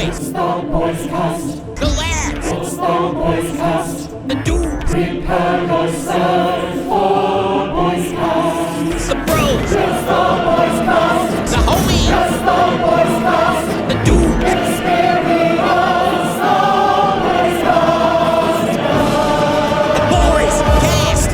boys. It's the BOYSCAST. The lads. It's the BOYSCAST. The dudes. Prepare yourself for BOYSCAST. The bros. It's the BOYSCAST. The homies. It's the BOYSCAST. The dudes. Experience the BOYSCAST. The boys. Cast.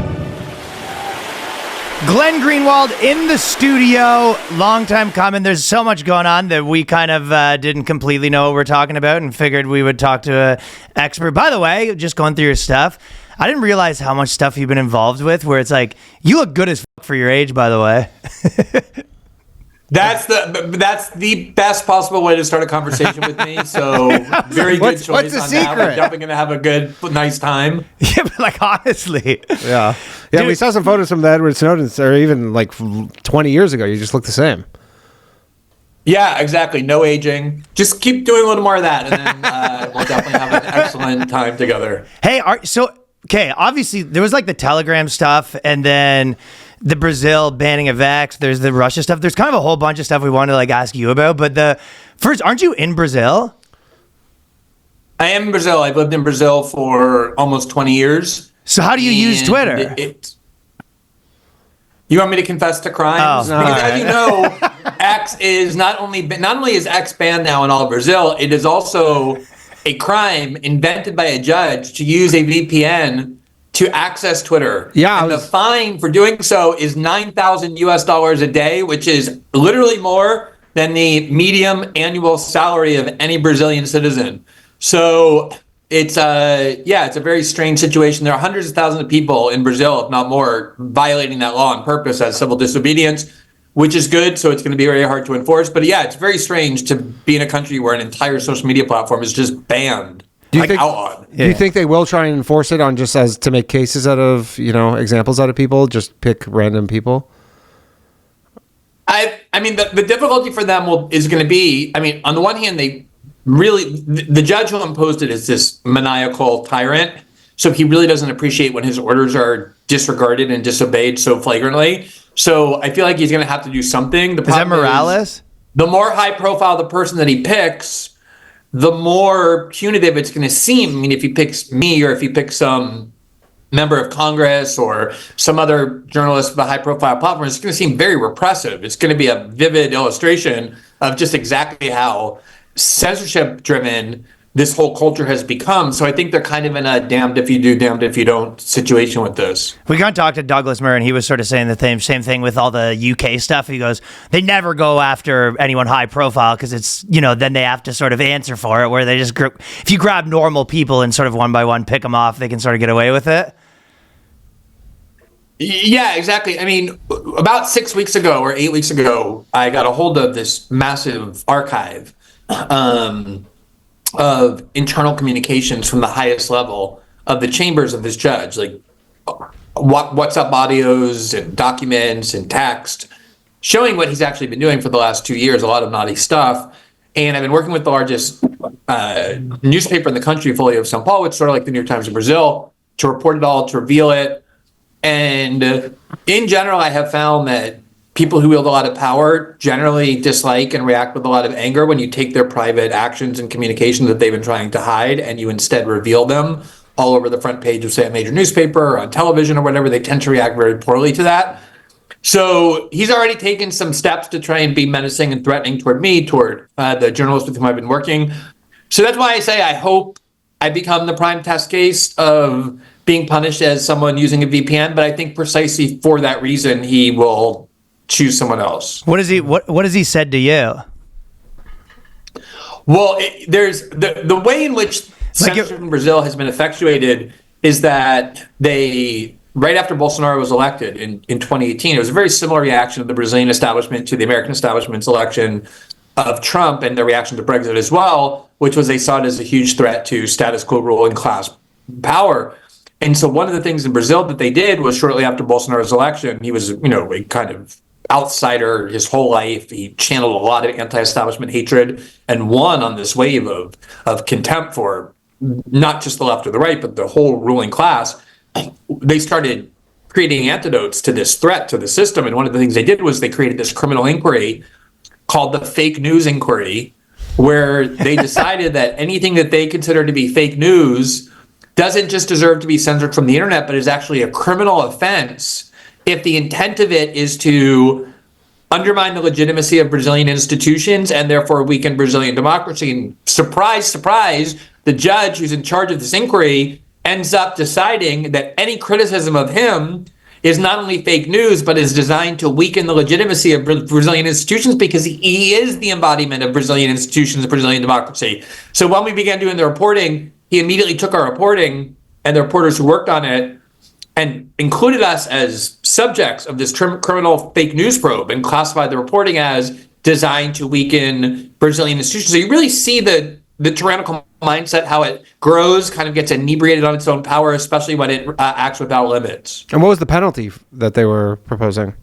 Glenn Greenwald in the studio. Long time coming. There's so much going on that we kind of didn't completely know what we're talking about and figured we would talk to an expert. By the way, just going through your stuff, I didn't realize how much stuff you've been involved with where it's like, you look good as fuck for your age, by the way. That's the best possible way to start a conversation with me. So very good choice what's the on that. We're secret? definitely going to have a nice time. Yeah, but like, honestly. Yeah. Yeah, Dude. we saw some photos from the Edward Snowden, or even like 20 years ago. You just look the same. Yeah, exactly. No aging. Just keep doing a little more of that, and then we'll definitely have an excellent time together. Hey, okay, obviously there was like the Telegram stuff and then the Brazil banning of X. There's the Russia stuff. There's kind of a whole bunch of stuff we wanted to like ask you about. But first, aren't you in Brazil? I am in Brazil. I've lived in Brazil for almost 20 years. So how do you use Twitter? You want me to confess to crimes? Oh, because as you know, X is not only is X banned now in all of Brazil, it is also a crime invented by a judge to use a VPN to access Twitter. Yeah, and the fine for doing so is $9,000 a day, which is literally more than the median annual salary of any Brazilian citizen. So it's a very strange situation. There are hundreds of thousands of people in Brazil, if not more, violating that law on purpose as civil disobedience, which is good. So it's going to be very hard to enforce. But yeah, it's very strange to be in a country where an entire social media platform is just banned, outlawed. Do you think they will try and enforce it on just as to make cases out of, examples out of people? Just pick random people? I mean, the difficulty for them is going to be, on the one hand, the judge who imposed it is this maniacal tyrant. So he really doesn't appreciate when his orders are disregarded and disobeyed so flagrantly. So I feel like he's going to have to do something. Is that Morales? The more high profile the person that he picks, the more punitive it's going to seem. I mean, if he picks me or if he picks some member of Congress or some other journalist with a high profile platform, it's going to seem very repressive. It's going to be a vivid illustration of just exactly how censorship driven this whole culture has become. So I think they're kind of in a damned if you do, damned if you don't situation with this. We kind of talked to Douglas Murray and he was sort of saying the same thing with all the UK stuff. He goes, they never go after anyone high profile because it's, then they have to sort of answer for it, where they just if you grab normal people and sort of one by one pick them off, they can sort of get away with it. Yeah, exactly. I mean, about 6 weeks ago or 8 weeks ago, I got a hold of this massive archive of internal communications from the highest level of the chambers of this judge, like WhatsApp audios and documents and text, showing what he's actually been doing for the last 2 years, a lot of naughty stuff. And I've been working with the largest newspaper in the country, Folha of São Paulo, which is sort of like the New York Times of Brazil, to report it all, to reveal it. And in general, I have found that people who wield a lot of power generally dislike and react with a lot of anger when you take their private actions and communications that they've been trying to hide and you instead reveal them all over the front page of, say, a major newspaper or on television or whatever. They tend to react very poorly to that. So he's already taken some steps to try and be menacing and threatening toward me, toward the journalists with whom I've been working. So that's why I say I hope I become the prime test case of being punished as someone using a VPN. But I think precisely for that reason, he will choose someone else. What has he said to you? Well, there's the way in which censorship in Brazil has been effectuated is that they, right after Bolsonaro was elected in 2018, it was a very similar reaction of the Brazilian establishment to the American establishment's election of Trump and their reaction to Brexit as well, which was they saw it as a huge threat to status quo ruling class power. And so one of the things in Brazil that they did was shortly after Bolsonaro's election, he was, a kind of outsider his whole life. He channeled a lot of anti-establishment hatred and won on this wave of contempt for not just the left or the right, but the whole ruling class. They started creating antidotes to this threat to the system. And one of the things they did was they created this criminal inquiry called the fake news inquiry, where they decided that anything that they consider to be fake news doesn't just deserve to be censored from the internet, but is actually a criminal offense if the intent of it is to undermine the legitimacy of Brazilian institutions and therefore weaken Brazilian democracy. And surprise, surprise, the judge who's in charge of this inquiry ends up deciding that any criticism of him is not only fake news, but is designed to weaken the legitimacy of Brazilian institutions because he is the embodiment of Brazilian institutions and Brazilian democracy. So when we began doing the reporting, he immediately took our reporting and the reporters who worked on it and included us as subjects of this criminal fake news probe and classified the reporting as designed to weaken Brazilian institutions. So you really see the tyrannical mindset, how it grows, kind of gets inebriated on its own power, especially when it acts without limits. And what was the penalty that they were proposing?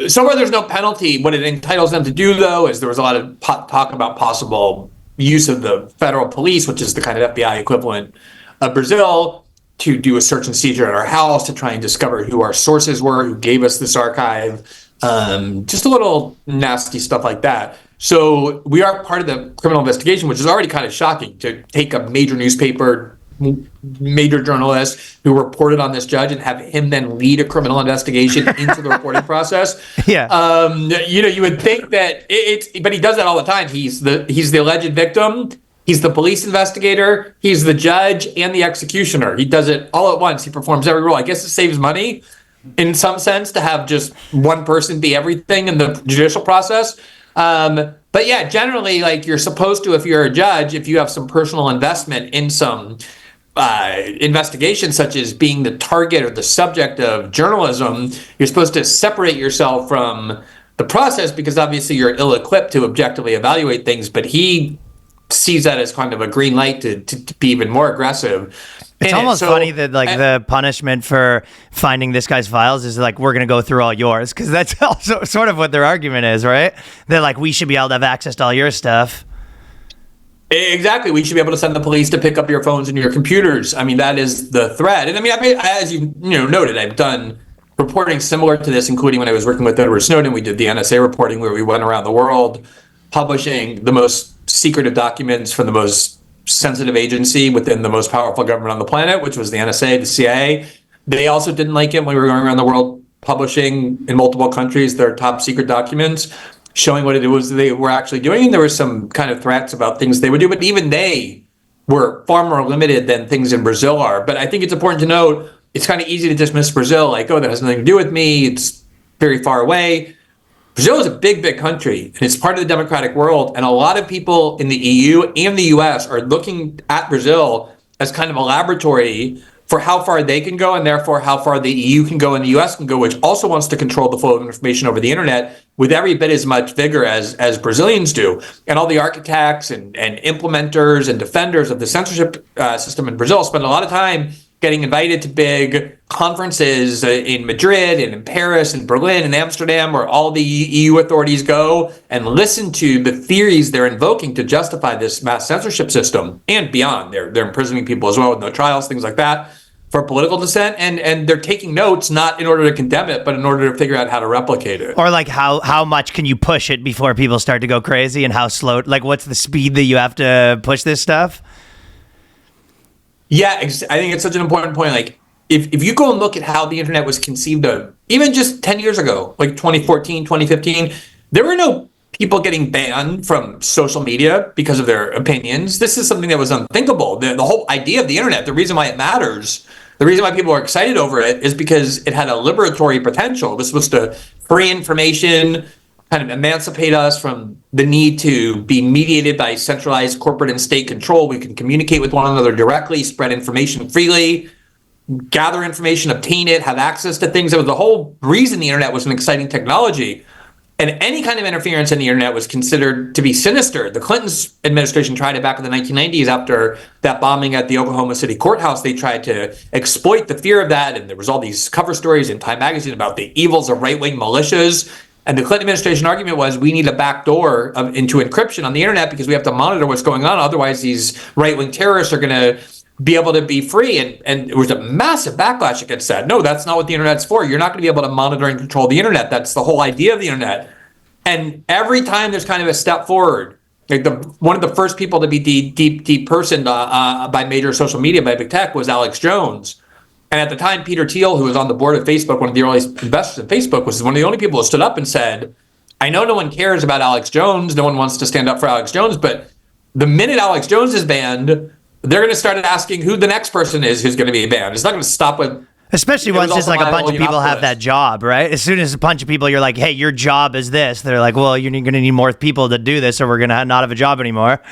Somewhere there's no penalty. What it entitles them to do, though, is there was a lot of talk about possible use of the federal police, which is the kind of FBI equivalent of Brazil, to do a search and seizure at our house to try and discover who our sources were, who gave us this archive, just a little nasty stuff like that. So we are part of the criminal investigation, which is already kind of shocking to take a major newspaper, major journalist who reported on this judge and have him then lead a criminal investigation into the reporting process. Yeah. You would think that but he does that all the time. He's the alleged victim. He's the police investigator. He's the judge and the executioner. He does it all at once. He performs every role. I guess it saves money in some sense to have just one person be everything in the judicial process. But yeah, generally, like you're supposed to, if you're a judge, if you have some personal investment in some investigation, such as being the target or the subject of journalism, you're supposed to separate yourself from the process because obviously you're ill-equipped to objectively evaluate things. But he sees that as kind of a green light to be even more aggressive. It's almost funny that the punishment for finding this guy's files is like, we're going to go through all yours. Because that's also sort of what their argument is, right? They're like, we should be able to have access to all your stuff. Exactly. We should be able to send the police to pick up your phones and your computers. I mean, that is the threat. And I mean, as you noted, I've done reporting similar to this, including when I was working with Edward Snowden. We did the NSA reporting where we went around the world publishing the most secretive documents from the most sensitive agency within the most powerful government on the planet, which was the NSA, the CIA. They also didn't like it when we were going around the world publishing in multiple countries their top secret documents, showing what it was they were actually doing. And there were some kind of threats about things they would do, but even they were far more limited than things in Brazil are. But I think it's important to note, it's kind of easy to dismiss Brazil, like, oh, that has nothing to do with me. It's very far away. Brazil is a big, big country, and it's part of the democratic world. And a lot of people in the EU and the US are looking at Brazil as kind of a laboratory for how far they can go and therefore how far the EU can go and the US can go, which also wants to control the flow of information over the internet with every bit as much vigor as Brazilians do. And all the architects and implementers and defenders of the censorship system in Brazil spend a lot of time getting invited to big conferences in Madrid and in Paris and Berlin and Amsterdam, where all the EU authorities go and listen to the theories they're invoking to justify this mass censorship system and beyond. They're imprisoning people as well with no trials, things like that, for political dissent. And they're taking notes, not in order to condemn it, but in order to figure out how to replicate it. Or like how much can you push it before people start to go crazy, and how slow, like what's the speed that you have to push this stuff? Yeah, I think it's such an important point. Like, if you go and look at how the internet was conceived of, even just 10 years ago, like 2014, 2015, there were no people getting banned from social media because of their opinions. This is something that was unthinkable. The whole idea of the internet, the reason why it matters, the reason why people are excited over it is because it had a liberatory potential. This was to free information, kind of emancipate us from the need to be mediated by centralized corporate and state control. We can communicate with one another directly, spread information freely, gather information, obtain it, have access to things. That was the whole reason the internet was an exciting technology. And any kind of interference in the internet was considered to be sinister. The Clinton's administration tried it back in the 1990s after that bombing at the Oklahoma City courthouse. They tried to exploit the fear of that. And there was all these cover stories in Time magazine about the evils of right-wing militias. And the Clinton administration argument was, we need a backdoor into encryption on the internet because we have to monitor what's going on. Otherwise, these right-wing terrorists are going to be able to be free. And there was a massive backlash against that. No, that's not what the internet's for. You're not going to be able to monitor and control the internet. That's the whole idea of the internet. And every time there's kind of a step forward, like one of the first people to be depersoned by major social media, by big tech, was Alex Jones. And at the time, Peter Thiel, who was on the board of Facebook, one of the earliest investors in Facebook, was one of the only people who stood up and said, I know no one cares about Alex Jones. No one wants to stand up for Alex Jones. But the minute Alex Jones is banned, they're going to start asking who the next person is who's going to be banned. It's not going to stop with... Especially once it's like a bunch of people have that job, right? As soon as a bunch of people, you're like, hey, your job is this. They're like, well, you're going to need more people to do this or we're going to not have a job anymore.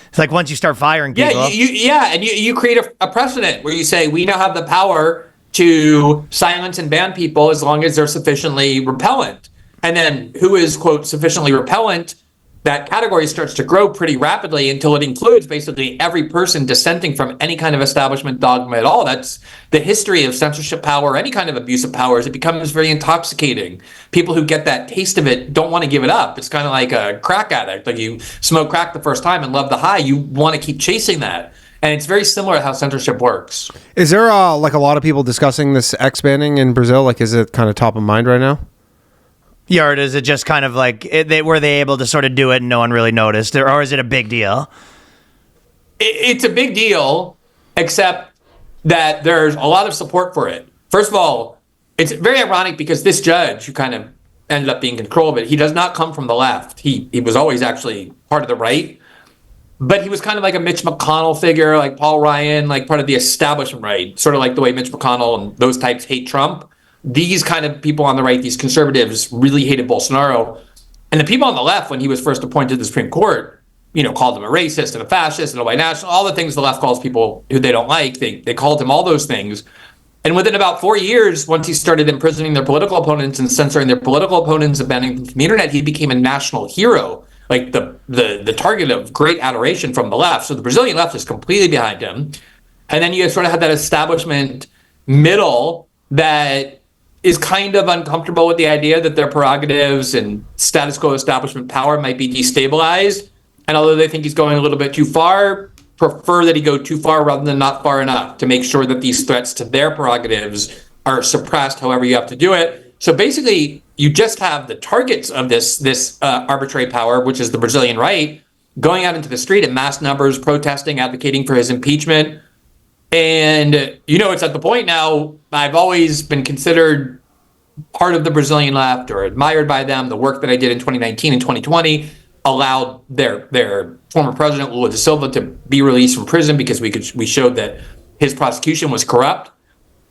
It's like once you start firing people. And you create a precedent where you say, we now have the power to silence and ban people as long as they're sufficiently repellent. And then who is, quote, sufficiently repellent? That category starts to grow pretty rapidly until it includes basically every person dissenting from any kind of establishment dogma at all. That's the history of censorship power, any kind of abuse of power, is it becomes very intoxicating. People who get that taste of it don't want to give it up. It's kind of like a crack addict. Like you smoke crack the first time and love the high, you want to keep chasing that. And it's very similar to how censorship works. Is there like a lot of people discussing this X banning in Brazil? Like, is it kind of top of mind right now? Yeah, or is it just kind of like, were they able to sort of do it and no one really noticed? Or is it a big deal? It's a big deal, except that there's a lot of support for it. First of all, it's very ironic because this judge, who kind of ended up being in control of it, he does not come from the left. He was always actually part of the right. But he was kind of like a Mitch McConnell figure, like Paul Ryan, like part of the establishment right, sort of like the way Mitch McConnell and those types hate Trump. These kind of people on the right, these conservatives, really hated Bolsonaro. And the people on the left, when he was first appointed to the Supreme Court, called him a racist and a fascist and a white nationalist, all the things the left calls people who they don't like. They called him all those things. And within about 4 years, once he started imprisoning their political opponents and censoring their political opponents and banning them from the internet, he became a national hero, like the target of great adoration from the left. So the Brazilian left is completely behind him. And then you sort of had that establishment middle that is kind of uncomfortable with the idea that their prerogatives and status quo establishment power might be destabilized. And although they think he's going a little bit too far, prefer that he go too far rather than not far enough to make sure that these threats to their prerogatives are suppressed however you have to do it. So basically, you just have the targets of this arbitrary power, which is the Brazilian right, going out into the street in mass numbers, protesting, advocating for his impeachment. And, it's at the point now, I've always been considered part of the Brazilian left or admired by them. The work that I did in 2019 and 2020 allowed their former president, Lula da Silva, to be released from prison because we showed that his prosecution was corrupt.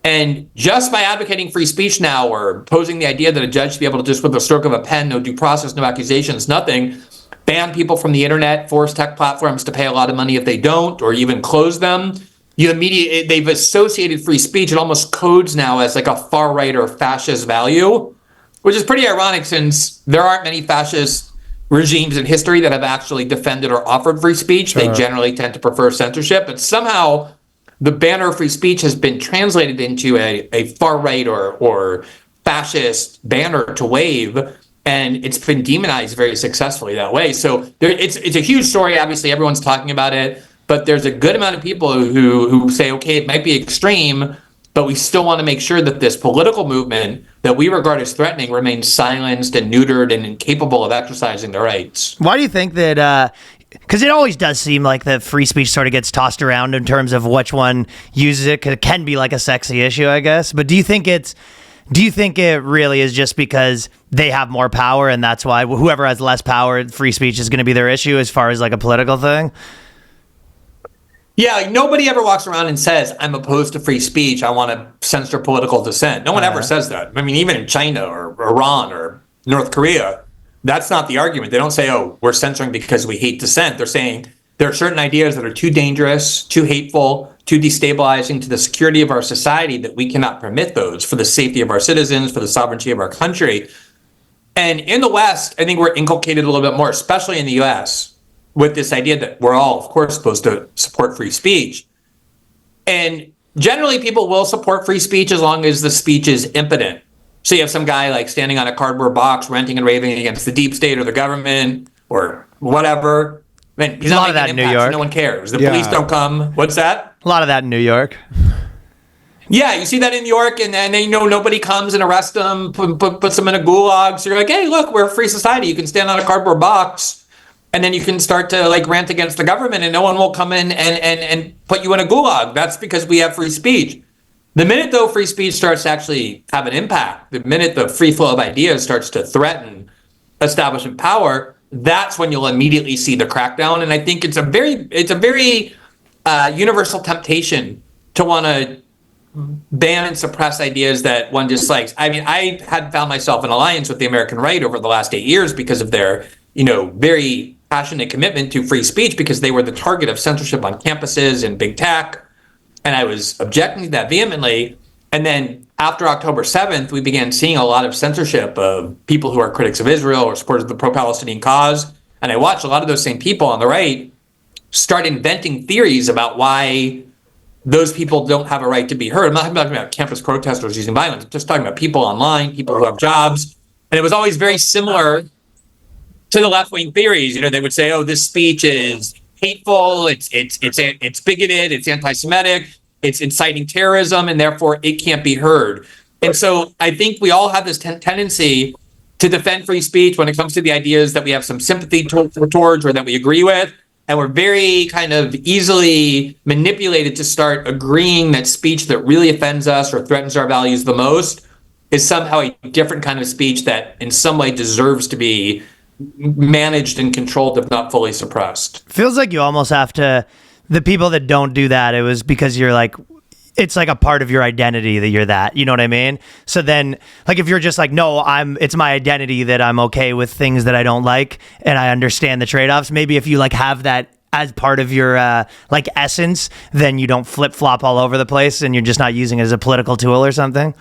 And just by advocating free speech now or posing the idea that a judge should be able to just with a stroke of a pen, no due process, no accusations, nothing, ban people from the internet, force tech platforms to pay a lot of money if they don't, or even close them, they've associated free speech. It almost codes now as like a far right or fascist value, which is pretty ironic since there aren't many fascist regimes in history that have actually defended or offered free speech. They generally tend to prefer censorship, but somehow the banner of free speech has been translated into a far right or fascist banner to wave, and it's been demonized very successfully that way. So it's a huge story. Obviously, everyone's talking about it. But there's a good amount of people who say, okay, it might be extreme, but we still want to make sure that this political movement that we regard as threatening remains silenced and neutered and incapable of exercising their rights. Why do you think that, because it always does seem like the free speech sort of gets tossed around in terms of which one uses it, because it can be like a sexy issue, I guess. But do you think it really is just because they have more power and that's why whoever has less power, free speech is going to be their issue as far as like a political thing? Yeah, nobody ever walks around and says, I'm opposed to free speech. I want to censor political dissent. No one ever says that. I mean, even in China or Iran or North Korea, that's not the argument. They don't say, oh, we're censoring because we hate dissent. They're saying there are certain ideas that are too dangerous, too hateful, too destabilizing to the security of our society that we cannot permit those for the safety of our citizens, for the sovereignty of our country. And in the West, I think we're inculcated a little bit more, especially in the US, with this idea that we're all, of course, supposed to support free speech. And generally, people will support free speech as long as the speech is impotent. So you have some guy like standing on a cardboard box, ranting and raving against the deep state or the government or whatever. I mean, he's not making an impact, so no one cares. The police don't come. What's that? A lot of that in New York. Yeah, you see that in New York, and then nobody comes and arrests them, puts them in a gulag. So you're like, hey, look, we're a free society. You can stand on a cardboard box, and then you can start to like rant against the government, and no one will come in and put you in a gulag. That's because we have free speech. The minute, though, free speech starts to actually have an impact, the minute the free flow of ideas starts to threaten establishment power, that's when you'll immediately see the crackdown. And I think it's a very universal temptation to want to ban and suppress ideas that one dislikes. I mean, I had found myself in alliance with the American right over the last 8 years because of their, very passionate commitment to free speech, because they were the target of censorship on campuses and big tech. And I was objecting to that vehemently. And then after October 7th, we began seeing a lot of censorship of people who are critics of Israel or supporters of the pro-Palestinian cause. And I watched a lot of those same people on the right start inventing theories about why those people don't have a right to be heard. I'm not talking about campus protesters using violence. I'm just talking about people online, people who have jobs. And it was always very similar to the left-wing theories. They would say, oh, this speech is hateful, it's bigoted, it's anti-Semitic, it's inciting terrorism, and therefore it can't be heard. And so I think we all have this tendency to defend free speech when it comes to the ideas that we have some sympathy towards or that we agree with. And we're very kind of easily manipulated to start agreeing that speech that really offends us or threatens our values the most is somehow a different kind of speech that in some way deserves to be managed and controlled, if not fully suppressed. Feels like you almost have to, the people that don't do that, it was because you're like, it's like a part of your identity that you're that, you know what I mean? So then, like, if you're just like, no, it's my identity that I'm okay with things that I don't like, and I understand the trade-offs. Maybe if you like have that as part of your like essence, then you don't flip-flop all over the place, and you're just not using it as a political tool or something.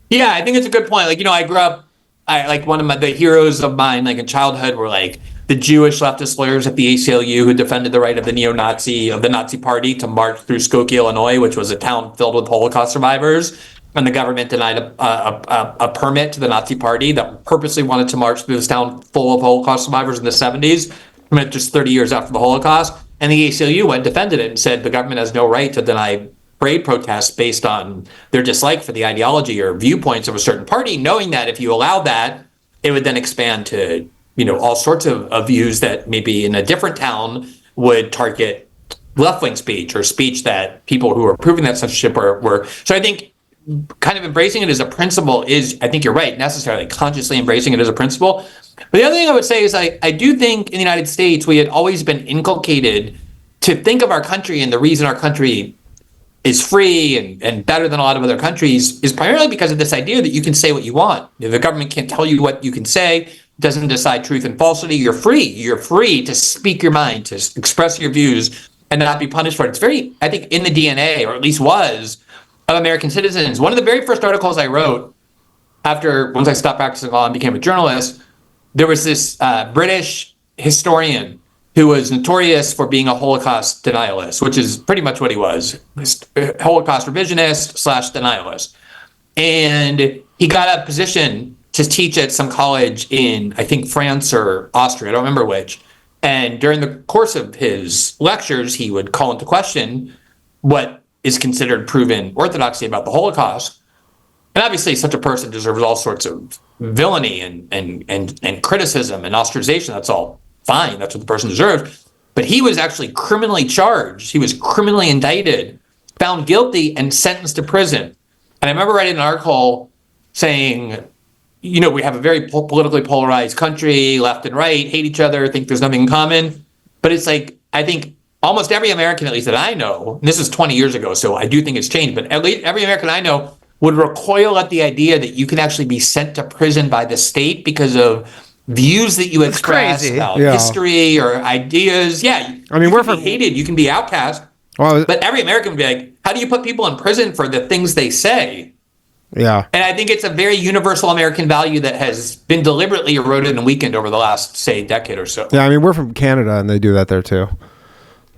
Yeah, I think it's a good point. Like, I grew up, one of the heroes of mine, like in childhood, were like the Jewish leftist lawyers at the ACLU who defended the right of the Nazi party to march through Skokie, Illinois, which was a town filled with Holocaust survivors. And the government denied a permit to the Nazi party that purposely wanted to march through this town full of Holocaust survivors in the 70s, just 30 years after the Holocaust. And the ACLU went and defended it and said the government has no right to deny parade protests based on their dislike for the ideology or viewpoints of a certain party, knowing that if you allow that, it would then expand to all sorts of views that maybe in a different town would target left-wing speech or speech that people who are approving that censorship were. So I think kind of embracing it as a principle is, I think you're right, necessarily consciously embracing it as a principle. But the other thing I would say is I do think in the United States, we had always been inculcated to think of our country, and the reason our country is free and better than a lot of other countries is primarily because of this idea that you can say what you want. The government can't tell you what you can say, doesn't decide truth and falsity. You're free. You're free to speak your mind, to express your views, and not be punished for it. It's very, I think, in the DNA, or at least was, of American citizens. One of the very first articles I wrote once I stopped practicing law and became a journalist, there was this British historian who was notorious for being a Holocaust denialist, which is pretty much what he was, Holocaust revisionist / denialist. And he got a position to teach at some college in, I think, France or Austria, I don't remember which. And during the course of his lectures, he would call into question what is considered proven orthodoxy about the Holocaust. And obviously, such a person deserves all sorts of villainy and criticism and ostracization. That's all fine. That's what the person deserves. But he was actually criminally charged. He was criminally indicted, found guilty, and sentenced to prison. And I remember writing an article saying, we have a very politically polarized country, left and right, hate each other, think there's nothing in common. But it's like, I think almost every American, at least that I know, and this is 20 years ago, so I do think it's changed, but at least every American I know would recoil at the idea that you can actually be sent to prison by the state because of views that you express about history or ideas. Yeah, I mean, we're hated. You can be outcast. Well, but every American would be like, how do you put people in prison for the things they say? Yeah. And I think it's a very universal American value that has been deliberately eroded and weakened over the last, say, decade or so. Yeah, I mean, we're from Canada, and they do that there, too.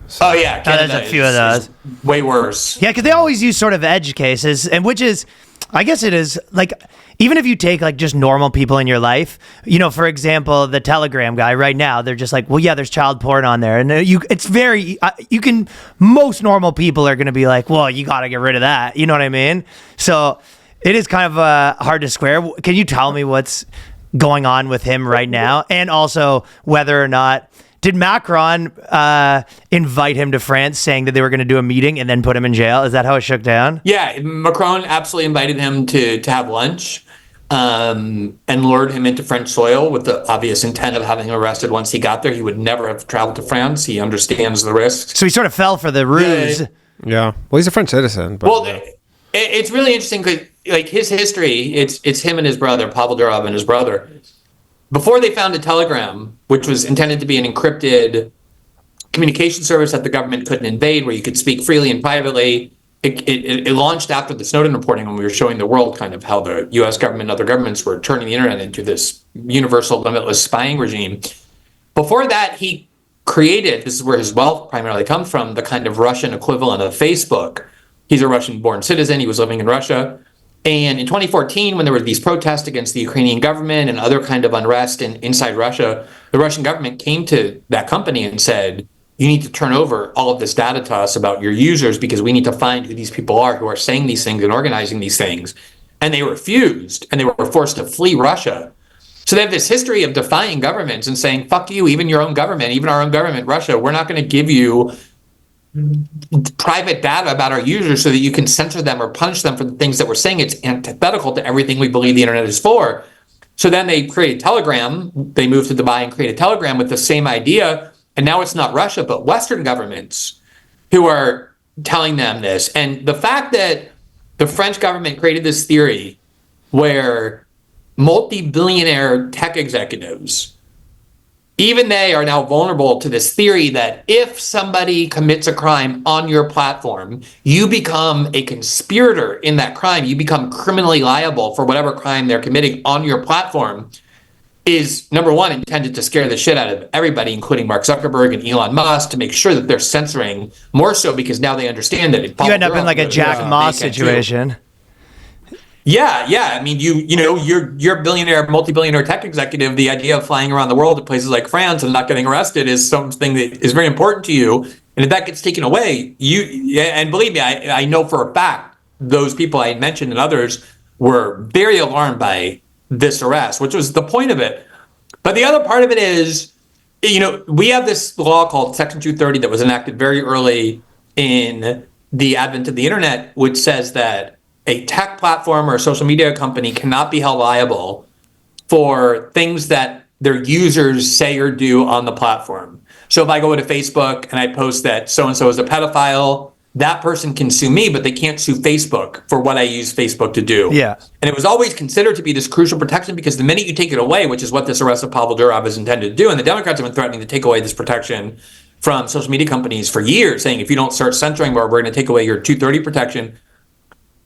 So, oh, yeah. There's a few of those. Way worse. Yeah, because they always use sort of edge cases, and which is, I guess it is like, even if you take like just normal people in your life, for example, the Telegram guy right now, they're just like, well, yeah, there's child porn on there. And most normal people are going to be like, well, you got to get rid of that. You know what I mean? So it is kind of hard to square. Can you tell me what's going on with him right now? And also whether or not, did Macron invite him to France saying that they were going to do a meeting and then put him in jail? Is that how it shook down? Yeah, Macron absolutely invited him to have lunch and lured him into French soil with the obvious intent of having him arrested once he got there. He would never have traveled to France. He understands the risks. So he sort of fell for the ruse. Yeah. Well, he's a French citizen. But, well, it's really interesting because like his history, it's him and his brother, Pavel Durov and his brother. Before they founded Telegram, which was intended to be an encrypted communication service that the government couldn't invade, where you could speak freely and privately, it launched after the Snowden reporting when we were showing the world kind of how the U.S. government and other governments were turning the internet into this universal, limitless spying regime. Before that, he created, this is where his wealth primarily comes from, the kind of Russian equivalent of Facebook. He's a Russian-born citizen. He was living in Russia. And in 2014, when there were these protests against the Ukrainian government and other kind of unrest inside Russia, the Russian government came to that company and said, you need to turn over all of this data to us about your users because we need to find who these people are who are saying these things and organizing these things. And they refused, and they were forced to flee Russia. So they have this history of defying governments and saying, fuck you, even your own government, even our own government, Russia, we're not going to give you private data about our users so that you can censor them or punish them for the things that we're saying. It's antithetical to everything we believe the internet is for. So then they created Telegram. They moved to Dubai and created Telegram with the same idea. And now it's not Russia, but Western governments who are telling them this. And the fact that the French government created this theory where multi-billionaire tech executives, even they are now vulnerable to this theory that if somebody commits a crime on your platform, you become a conspirator in that crime. You become criminally liable for whatever crime they're committing on your platform, is, number one, intended to scare the shit out of everybody, including Mark Zuckerberg and Elon Musk, to make sure that they're censoring more so because now they understand that you end up in like a Jack Moss situation. Yeah. I mean, you're a billionaire, multi-billionaire tech executive. The idea of flying around the world to places like France and not getting arrested is something that is very important to you. And if that gets taken away, and believe me, I know for a fact those people I mentioned and others were very alarmed by this arrest, which was the point of it. But the other part of it is, we have this law called Section 230 that was enacted very early in the advent of the internet, which says that a tech platform or a social media company cannot be held liable for things that their users say or do on the platform. So if I go to Facebook and I post that so-and-so is a pedophile, that person can sue me, but they can't sue Facebook for what I use Facebook to do. Yeah. And it was always considered to be this crucial protection because the minute you take it away, which is what this arrest of Pavel Durov is intended to do, and the Democrats have been threatening to take away this protection from social media companies for years, saying if you don't start censoring more, we're going to take away your 230 protection.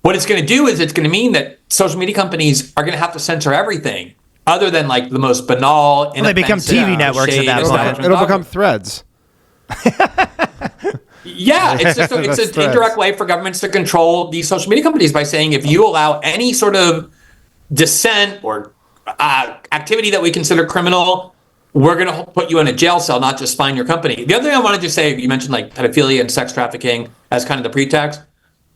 What it's going to do is it's going to mean that social media companies are going to have to censor everything other than like the most banal. Well, they become TV networks at that point. It'll become threads. Yeah, it's an indirect way for governments to control these social media companies by saying if you allow any sort of dissent or activity that we consider criminal, we're going to put you in a jail cell, not just fine your company. The other thing I wanted to say, you mentioned like pedophilia and sex trafficking as kind of the pretext.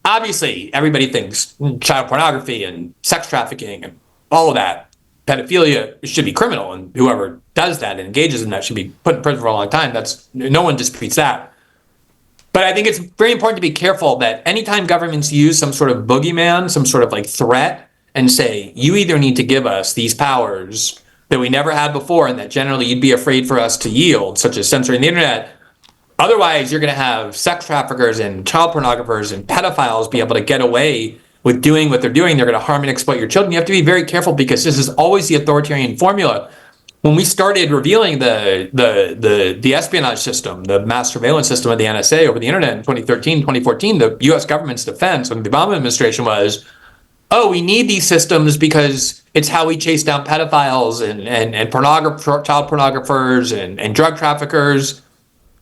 Obviously, everybody thinks child pornography and sex trafficking and all of that. Pedophilia should be criminal, and whoever does that and engages in that should be put in prison for a long time. No one disputes that. But I think it's very important to be careful that anytime governments use some sort of boogeyman, some sort of like threat, and say, you either need to give us these powers that we never had before and that generally you'd be afraid for us to yield, such as censoring the internet. Otherwise, you're going to have sex traffickers and child pornographers and pedophiles be able to get away with doing what they're doing. They're going to harm and exploit your children. You have to be very careful because this is always the authoritarian formula. When we started revealing the espionage system, the mass surveillance system of the NSA over the internet in 2013, 2014, the U.S. government's defense under the Obama administration was, oh, we need these systems because it's how we chase down pedophiles and child pornographers and drug traffickers.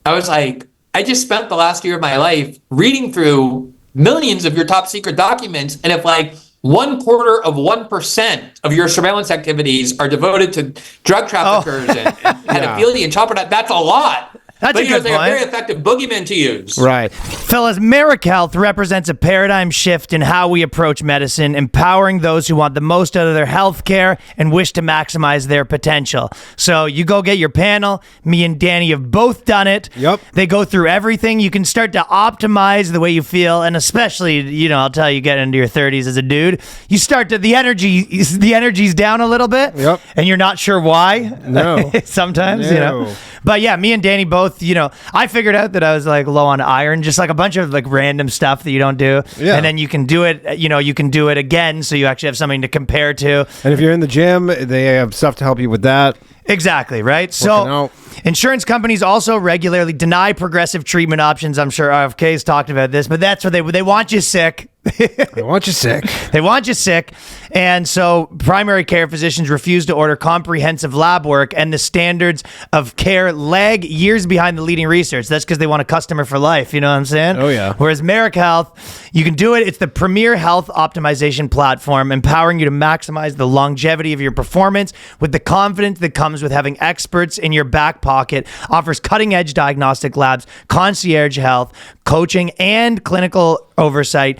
I was like, I just spent the last year of my life reading through millions of your top secret documents. And if like 0.25% of your surveillance activities are devoted to drug traffickers and pedophilia and child pornography. That's a lot. That's a good they're point. a very effective boogeyman to use. Right. Fellas, Marek Health represents a paradigm shift in how we approach medicine, empowering those who want the most out of their health care and wish to maximize their potential. So you go get your panel. Me and Danny have both done it. Yep. They go through everything. You can start to optimize the way you feel, and especially, I'll tell you, get into your 30s as a dude, you start to, the energy's down a little bit. Yep. And you're not sure why. No. Sometimes, No. But yeah, me and Danny both, I figured out that I was like low on iron, just like a bunch of like random stuff that you don't do. Yeah. And then you can do it, you can do it again. So you actually have something to compare to. And if you're in the gym, they have stuff to help you with that. Exactly, right? Working So out. insurance companies also regularly deny progressive treatment options. I'm sure RFK's talked about this, but that's what they want you sick. They want you sick. They want you sick. And so primary care physicians refuse to order comprehensive lab work, and the standards of care lag years behind the leading research. That's because they want a customer for life. You know what I'm saying? Oh, yeah. Whereas Marek Health, you can do it. It's the premier health optimization platform, empowering you to maximize the longevity of your performance with the confidence that comes with having experts in your back pocket, offers cutting-edge diagnostic labs, concierge health, coaching, and clinical oversight.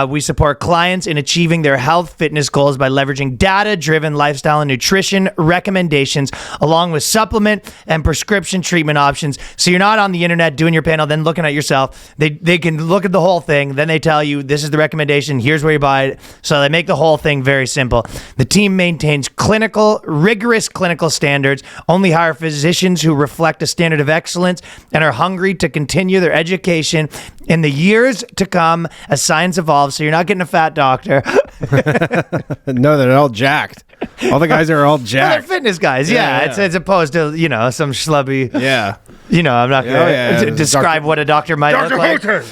We support clients in achieving their health fitness goals by leveraging data-driven lifestyle and nutrition recommendations, along with supplement and prescription treatment options. So you're not on the internet doing your panel, then looking at yourself. They can look at the whole thing. Then they tell you, this is the recommendation. Here's where you buy it. So they make the whole thing very simple. The team maintains rigorous clinical standards, only hire physicians who reflect a standard of excellence and are hungry to continue their education in the years to come as science evolves. So you're not getting a fat doctor. No, they're all jacked. All the guys are all They're jacked. fitness guys. Yeah. Yeah. It's as opposed to, some schlubby, Yeah. I'm not going to describe what a doctor might look like.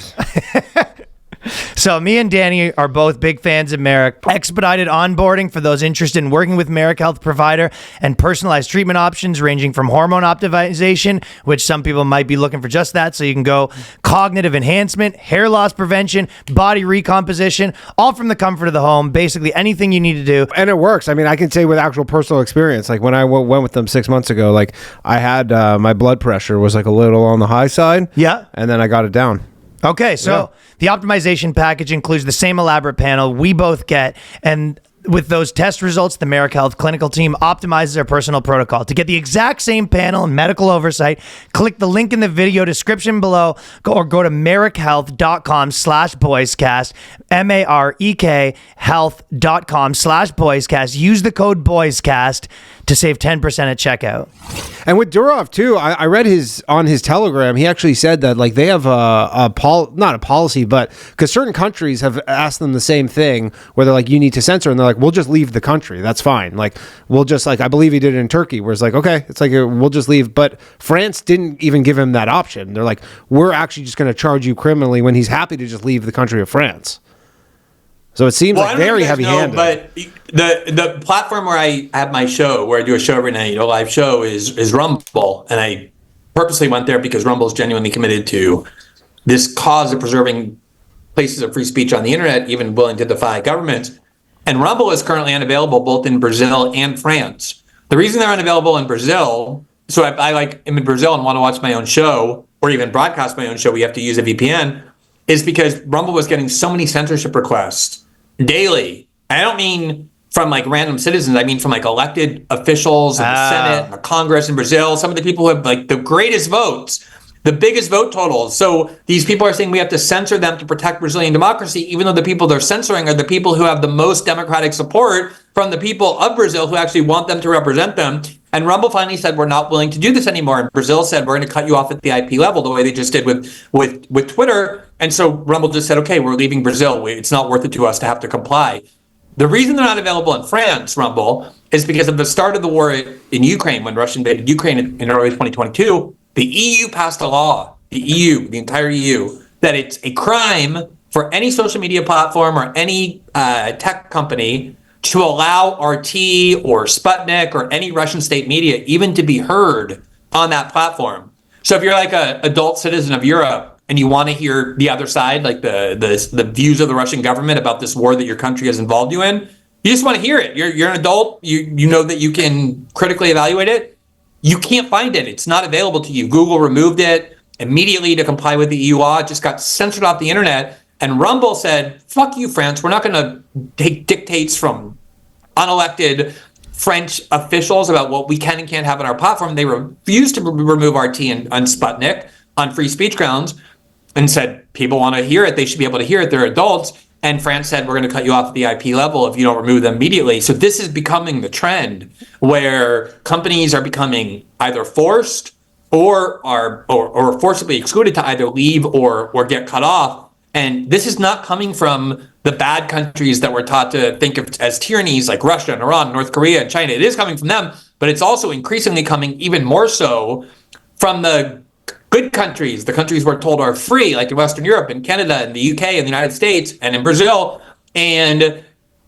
So me and Danny are both big fans of Marek. Expedited onboarding for those interested in working with Marek Health provider, and personalized treatment options ranging from hormone optimization, which some people might be looking for just that. So you can go cognitive enhancement, hair loss prevention, body recomposition, all from the comfort of the home. Basically anything you need to do. And it works. I mean, I can say with actual personal experience, like when I went with them 6 months ago, like I had my blood pressure was like a little on the high side. Yeah. And then I got it down. Okay, so the optimization package includes the same elaborate panel we both get, and with those test results, the Marek Health clinical team optimizes their personal protocol. To get the exact same panel and medical oversight, click the link in the video description below, or go to marekhealth.com/boyscast, MAREK health.com/boyscast. Use the code boyscast to save 10% at checkout. And with Durov too, I read on his Telegram, he actually said that like they have not a policy, but because certain countries have asked them the same thing, where they're like, you need to censor, and they're like, we'll just leave the country. That's fine. Like we'll just I believe he did it in Turkey, where it's like, okay, it's like we'll just leave. But France didn't even give him that option. They're like, we're actually just going to charge you criminally when he's happy to just leave the country of France. So it seems like very heavy-handed. But the platform where I have my show, where I do a show every night, a live show, is Rumble, and I purposely went there because Rumble is genuinely committed to this cause of preserving places of free speech on the internet, even willing to defy governments. And Rumble is currently unavailable both in Brazil and France. The reason they're unavailable in Brazil, so I like am in Brazil and want to watch my own show or even broadcast my own show, we have to use a VPN, is because Rumble was getting so many censorship requests daily. I don't mean from like random citizens. I mean from like elected officials in the Senate, the Congress in Brazil, some of the people who have like the greatest votes, the biggest vote totals. So these people are saying we have to censor them to protect Brazilian democracy, even though the people they're censoring are the people who have the most democratic support from the people of Brazil who actually want them to represent them. And Rumble finally said, we're not willing to do this anymore. And Brazil said, we're going to cut you off at the IP level, the way they just did with Twitter. And so Rumble just said, okay, we're leaving Brazil. It's not worth it to us to have to comply. The reason they're not available in France, Rumble, is because of the start of the war in Ukraine, when Russia invaded Ukraine in early 2022, the EU passed a law, the entire EU, that it's a crime for any social media platform or any tech company to allow RT or Sputnik or any Russian state media even to be heard on that platform. So if you're like an adult citizen of Europe and you want to hear the other side, like the views of the Russian government about this war that your country has involved you in, you just want to hear it. You're an adult. You know that you can critically evaluate it. You can't find it. It's not available to you. Google removed it immediately to comply with the EU law. It just got censored off the internet. And Rumble said, fuck you, France. We're not going to take dictates from unelected French officials about what we can and can't have on our platform. They refused to remove RT on Sputnik on free speech grounds and said, people want to hear it. They should be able to hear it. They're adults. And France said, we're going to cut you off at the IP level if you don't remove them immediately. So this is becoming the trend where companies are becoming either forced or forcibly excluded to either leave or get cut off. And this is not coming from the bad countries that we're taught to think of as tyrannies like Russia and Iran, North Korea and China. It is coming from them, but it's also increasingly coming even more so from the good countries, the countries we're told are free, like in Western Europe and Canada and the UK and the United States and in Brazil. And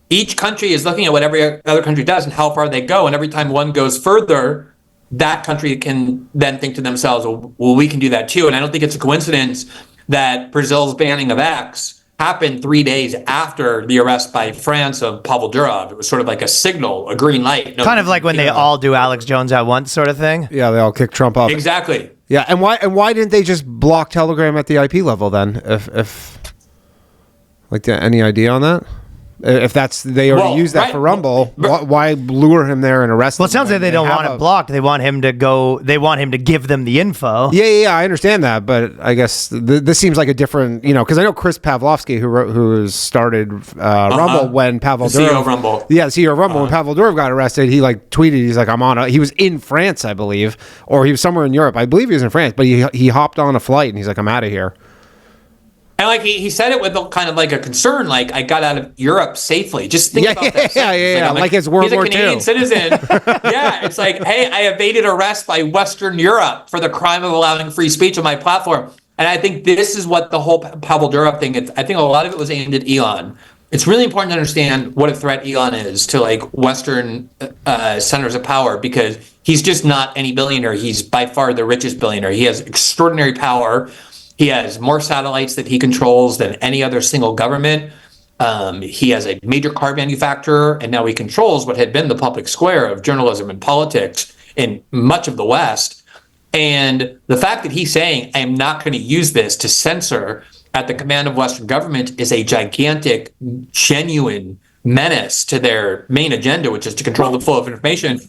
each country is looking at what every other country does and how far they go. And every time one goes further, that country can then think to themselves, well, we can do that too. And I don't think it's a coincidence that Brazil's banning of X happened 3 days after the arrest by France of Pavel Durov. It was sort of like a signal, a green light. Kind of like when they all do Alex Jones at once sort of thing. Yeah, they all kick Trump off. Exactly. Yeah, and why didn't they just block Telegram at the IP level then? If like any idea on that? If that's they already used that for Rumble, why lure him there and arrest him? Well, it sounds like they don't want it blocked. They want him to go. They want him to give them the info. Yeah, I understand that, but I guess this seems like a different, because I know Chris Pavlovsky, who started Rumble when Pavel Durov, CEO of Rumble. Yeah, CEO of Rumble when Pavel Durov got arrested. He tweeted, he's like, he was in France, I believe, or he was somewhere in Europe. I believe he was in France, but he hopped on a flight and he's like, I'm out of here. And he said it with kind of like a concern, like I got out of Europe safely. Just think about that. Yeah. Like it's World War II. He's a Canadian citizen. Yeah, it's like, hey, I evaded arrest by Western Europe for the crime of allowing free speech on my platform. And I think this is what the whole Pavel Durov thing. I think a lot of it was aimed at Elon. It's really important to understand what a threat Elon is to Western centers of power, because he's just not any billionaire. He's by far the richest billionaire. He has extraordinary power. He has more satellites that he controls than any other single government. He has a major car manufacturer, and now he controls what had been the public square of journalism and politics in much of the West. And the fact that he's saying, I am not going to use this to censor at the command of Western government is a gigantic, genuine menace to their main agenda, which is to control the flow of information.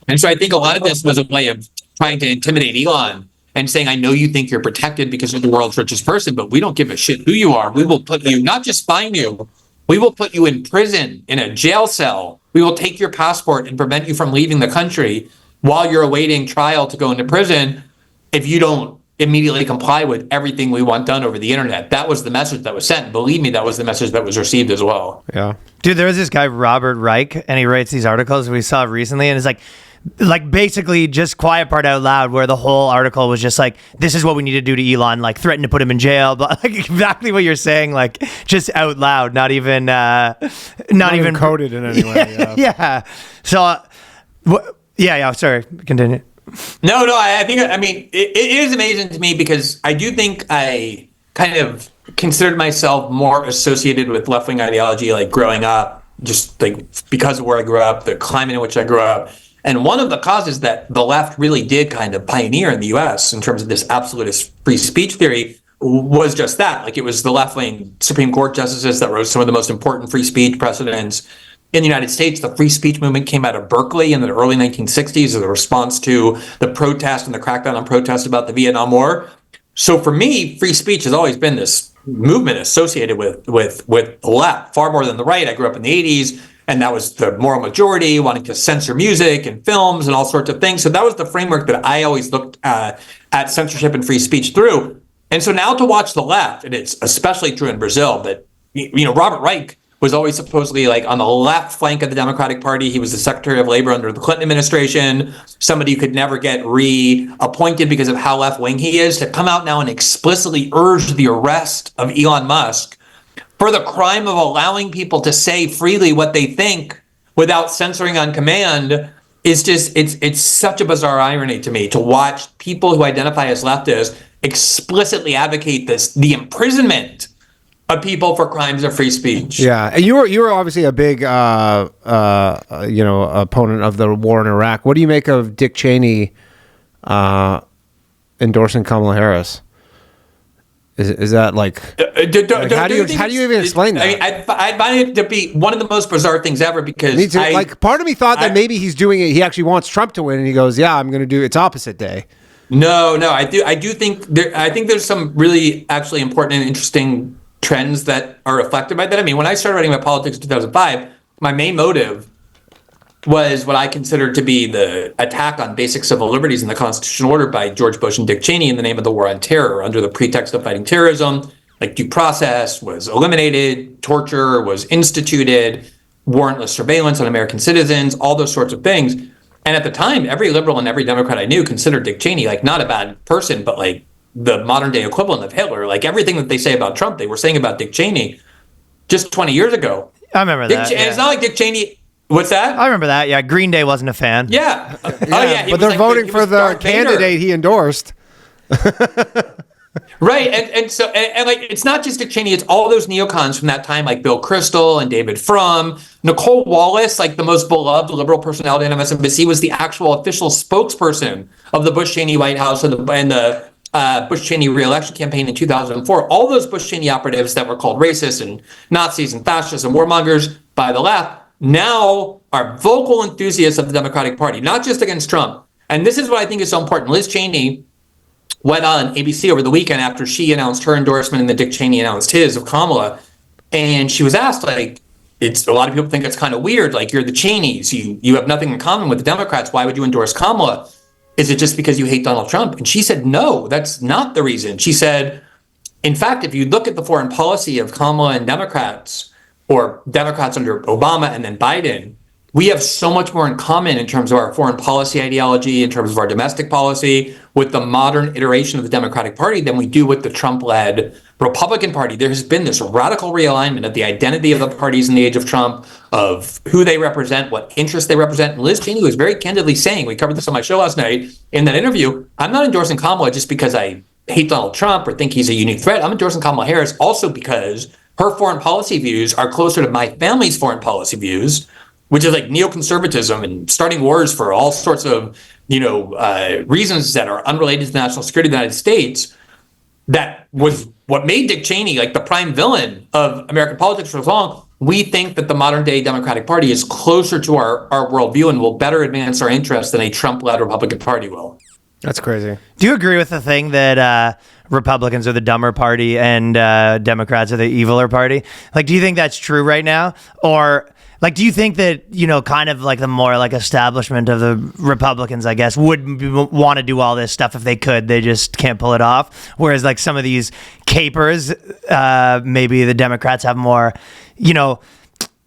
And so I think a lot of this was a way of trying to intimidate Elon and saying, I know you think you're protected because you're the world's richest person, but we don't give a shit who you are. We will put you, not just fine you, we will put you in prison, in a jail cell. We will take your passport and prevent you from leaving the country while you're awaiting trial to go into prison if you don't immediately comply with everything we want done over the internet. That was the message that was sent. Believe me, that was the message that was received as well. Yeah. Dude, there was this guy, Robert Reich, and he writes these articles we saw recently, and it's like basically just quiet part out loud, where the whole article was just like, this is what we need to do to Elon, like threaten to put him in jail, but like exactly what you're saying, like just out loud, not even coded in any way. Yeah. So sorry, continue. No, I mean, it is amazing to me, because I do think I kind of considered myself more associated with left-wing ideology, like growing up, just like because of where I grew up, the climate in which I grew up. And one of the causes that the left really did kind of pioneer in the US in terms of this absolutist free speech theory was just that. Like, it was the left-wing Supreme Court justices that wrote some of the most important free speech precedents in the United States. The free speech movement came out of Berkeley in the early 1960s as a response to the protest and the crackdown on protests about the Vietnam War. So for me, free speech has always been this movement associated with the left, far more than the right. I grew up in the 80s, and that was the moral majority wanting to censor music and films and all sorts of things. So that was the framework that I always looked at censorship and free speech through. And so now to watch the left, and it's especially true in Brazil, but Robert Reich was always supposedly like on the left flank of the Democratic Party. He was the Secretary of Labor under the Clinton administration, somebody who could never get reappointed because of how left-wing he is, to come out now and explicitly urge the arrest of Elon Musk for the crime of allowing people to say freely what they think without censoring on command is just, it's such a bizarre irony to me to watch people who identify as leftists explicitly advocate the imprisonment of people for crimes of free speech. Yeah, and you were obviously a big opponent of the war in Iraq. What do you make of Dick Cheney endorsing Kamala Harris? Is that like how do you even explain that? I mean, I find it to be one of the most bizarre things ever because me too. Part of me thought that maybe he's doing it. He actually wants Trump to win, and he goes, "Yeah, I'm going to do it's opposite day." No, I do think there's some really actually important and interesting trends that are reflected by that. I mean, when I started writing about politics in 2005, my main motive was what I considered to be the attack on basic civil liberties and the constitutional order by George Bush and Dick Cheney in the name of the war on terror, under the pretext of fighting terrorism. Like, due process was eliminated, torture was instituted, warrantless surveillance on American citizens, all those sorts of things. And at the time, every liberal and every Democrat I knew considered Dick Cheney like not a bad person, but like the modern day equivalent of Hitler. Like, everything that they say about Trump, they were saying about Dick Cheney just 20 years ago. I remember that. Yeah. It's not like Dick Cheney. What's that? I remember that. Yeah, Green Day wasn't a fan. Yeah. Oh yeah. But they're voting for the candidate he endorsed. Right, and so like, it's not just Dick Cheney; it's all those neocons from that time, like Bill Kristol and David Frum, Nicole Wallace, like the most beloved liberal personality on MSNBC, was the actual official spokesperson of the Bush-Cheney White House and the Bush-Cheney re-election campaign in 2004. All those Bush-Cheney operatives that were called racists and Nazis and fascists and warmongers by the left now are vocal enthusiasts of the Democratic Party, not just against Trump. And this is what I think is so important. Liz Cheney went on ABC over the weekend after she announced her endorsement and then Dick Cheney announced his of Kamala. And she was asked, like, it's a lot of people think it's kind of weird. Like, you're the Cheneys. You have nothing in common with the Democrats. Why would you endorse Kamala? Is it just because you hate Donald Trump? And she said, no, that's not the reason. She said, in fact, if you look at the foreign policy of Kamala and Democrats, or Democrats under Obama and then Biden, we have so much more in common in terms of our foreign policy ideology, in terms of our domestic policy, with the modern iteration of the Democratic Party than we do with the Trump-led Republican Party. There has been this radical realignment of the identity of the parties in the age of Trump, of who they represent, what interests they represent. And Liz Cheney was very candidly saying, we covered this on my show last night, in that interview, I'm not endorsing Kamala just because I hate Donald Trump or think he's a unique threat. I'm endorsing Kamala Harris also because her foreign policy views are closer to my family's foreign policy views, which is like neoconservatism and starting wars for all sorts of, reasons that are unrelated to the national security of the United States. That was what made Dick Cheney like the prime villain of American politics for so long. We think that the modern day Democratic Party is closer to our worldview and will better advance our interests than a Trump-led Republican Party will. That's crazy. Do you agree with the thing that Republicans are the dumber party and Democrats are the eviler party? Like, do you think that's true right now? Or, like, do you think that, kind of like the more like establishment of the Republicans, I guess, would want to do all this stuff if they could? They just can't pull it off. Whereas, like, some of these capers, maybe the Democrats have more,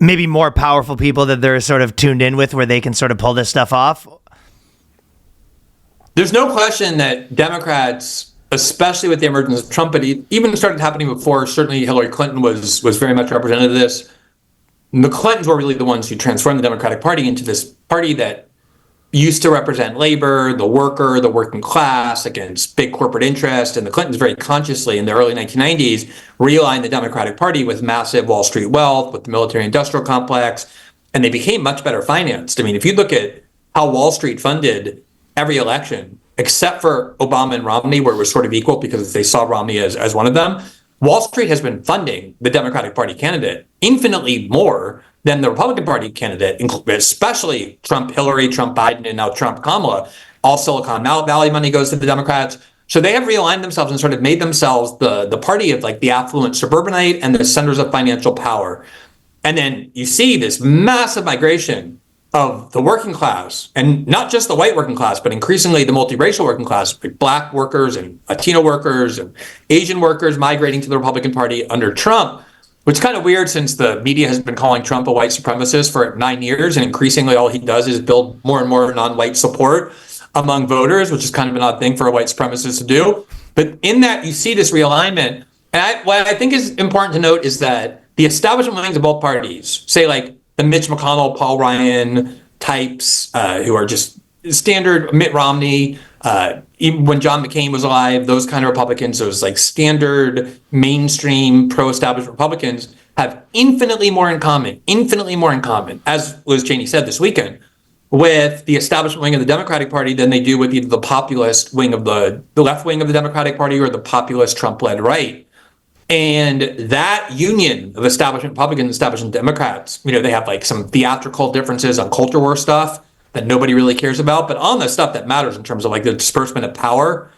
maybe more powerful people that they're sort of tuned in with where they can sort of pull this stuff off. There's no question that Democrats, especially with the emergence of Trump, but it even started happening before. Certainly Hillary Clinton was very much represented in this. The Clintons were really the ones who transformed the Democratic Party into this party that used to represent labor, the worker, the working class against big corporate interest. And the Clintons very consciously in the early 1990s realigned the Democratic Party with massive Wall Street wealth, with the military industrial complex, and they became much better financed. I mean, if you look at how Wall Street funded every election, except for Obama and Romney, where it was sort of equal because they saw Romney as one of them, Wall Street has been funding the Democratic Party candidate infinitely more than the Republican Party candidate, especially Trump, Hillary, Trump, Biden, and now Trump, Kamala. All Silicon Valley money goes to the Democrats. So they have realigned themselves and sort of made themselves the party of like the affluent suburbanite and the centers of financial power. And then you see this massive migration of the working class, and not just the white working class, but increasingly the multiracial working class, like Black workers and Latino workers and Asian workers migrating to the Republican Party under Trump, which is kind of weird since the media has been calling Trump a white supremacist for 9 years, and increasingly all he does is build more and more non-white support among voters, which is kind of an odd thing for a white supremacist to do. But in that, you see this realignment. And what I think is important to note is that the establishment wings of both parties, say like the Mitch McConnell, Paul Ryan types who are just standard Mitt Romney, even when John McCain was alive, those kind of Republicans, those like standard mainstream pro-establishment Republicans have infinitely more in common, as Liz Cheney said this weekend, with the establishment wing of the Democratic Party than they do with either the populist wing of the left wing of the Democratic Party or the populist Trump-led right. And that union of establishment Republicans and establishment Democrats, they have like some theatrical differences on culture war stuff that nobody really cares about. But on the stuff that matters in terms of like the disbursement of power,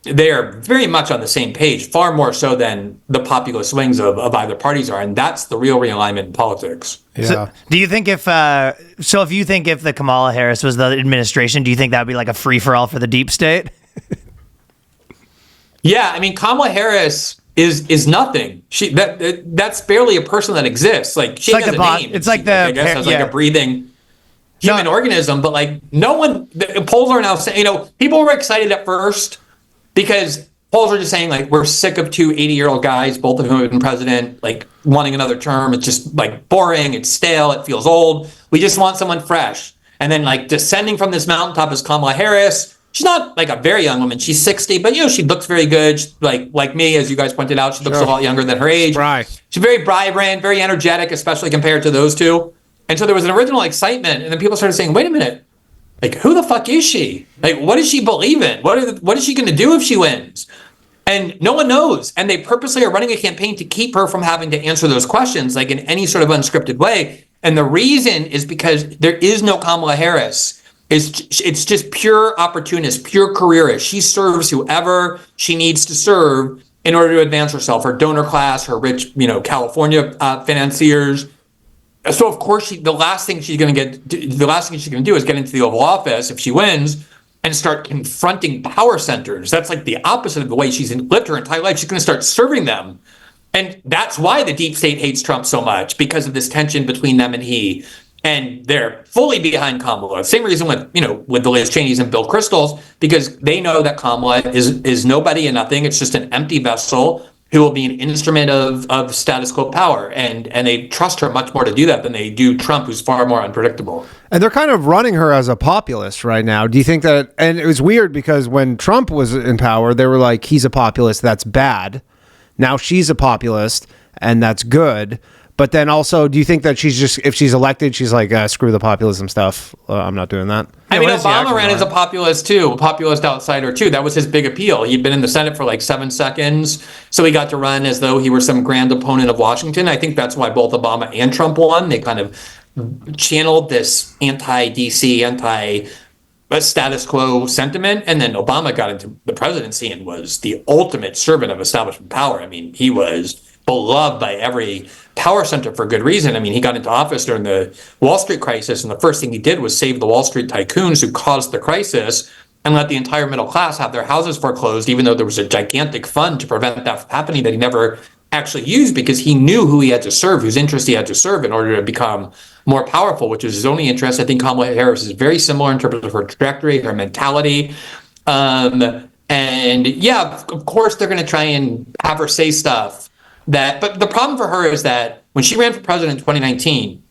they are very much on the same page, far more so than the populist wings of either parties are. And that's the real realignment in politics. Yeah. So, do you think if you think if the Kamala Harris was the administration, do you think that would be like a free-for-all for the deep state? Yeah, I mean, Kamala Harris is nothing. That's barely a person that exists. Like she has a name. It's like I guess has like a breathing human organism, but like no one. The polls are now saying, people were excited at first because polls are just saying like we're sick of two 80-year-old guys, both of whom have been president, like wanting another term. It's just like boring. It's stale. It feels old. We just want someone fresh. And then like descending from this mountaintop is Kamala Harris. She's not like a very young woman. She's 60, but she looks very good. She's like me, as you guys pointed out, she looks a lot younger than her age. Right. She's very vibrant, very energetic, especially compared to those two. And so there was an original excitement, and then people started saying, "Wait a minute, like who the fuck is she? Like what does she believe in? What is she going to do if she wins?" And no one knows. And they purposely are running a campaign to keep her from having to answer those questions, like in any sort of unscripted way. And the reason is because there is no Kamala Harris. It's just pure opportunist, pure careerist. She serves whoever she needs to serve in order to advance herself, her donor class, her rich, California financiers. So of course, the last thing she's going to do is get into the Oval Office if she wins and start confronting power centers. That's like the opposite of the way she's lived her entire life. She's going to start serving them. And that's why the deep state hates Trump so much, because of this tension between them and he. And they're fully behind Kamala. Same reason with the Liz Cheneys and Bill Kristols, because they know that Kamala is nobody and nothing. It's just an empty vessel who will be an instrument of status quo power. And they trust her much more to do that than they do Trump, who's far more unpredictable. And they're kind of running her as a populist right now. Do you think that, and it was weird because when Trump was in power, they were like, he's a populist, that's bad. Now she's a populist and that's good. But then also, do you think that if she's elected, she's like, screw the populism stuff. I'm not doing that. I mean, Obama ran as a populist too, a populist outsider too. That was his big appeal. He'd been in the Senate for like 7 seconds. So he got to run as though he were some grand opponent of Washington. I think that's why both Obama and Trump won. They kind of channeled this anti-DC, anti-status quo sentiment. And then Obama got into the presidency and was the ultimate servant of establishment power. I mean, he was beloved by every power center for good reason. I mean, he got into office during the Wall Street crisis, and the first thing he did was save the Wall Street tycoons who caused the crisis and let the entire middle class have their houses foreclosed, even though there was a gigantic fund to prevent that from happening that he never actually used, because he knew who he had to serve, whose interest he had to serve in order to become more powerful, which was his only interest. I think Kamala Harris is very similar in terms of her trajectory, her mentality. And yeah, of course, they're going to try and have her say stuff but the problem for her is that when she ran for president in 2019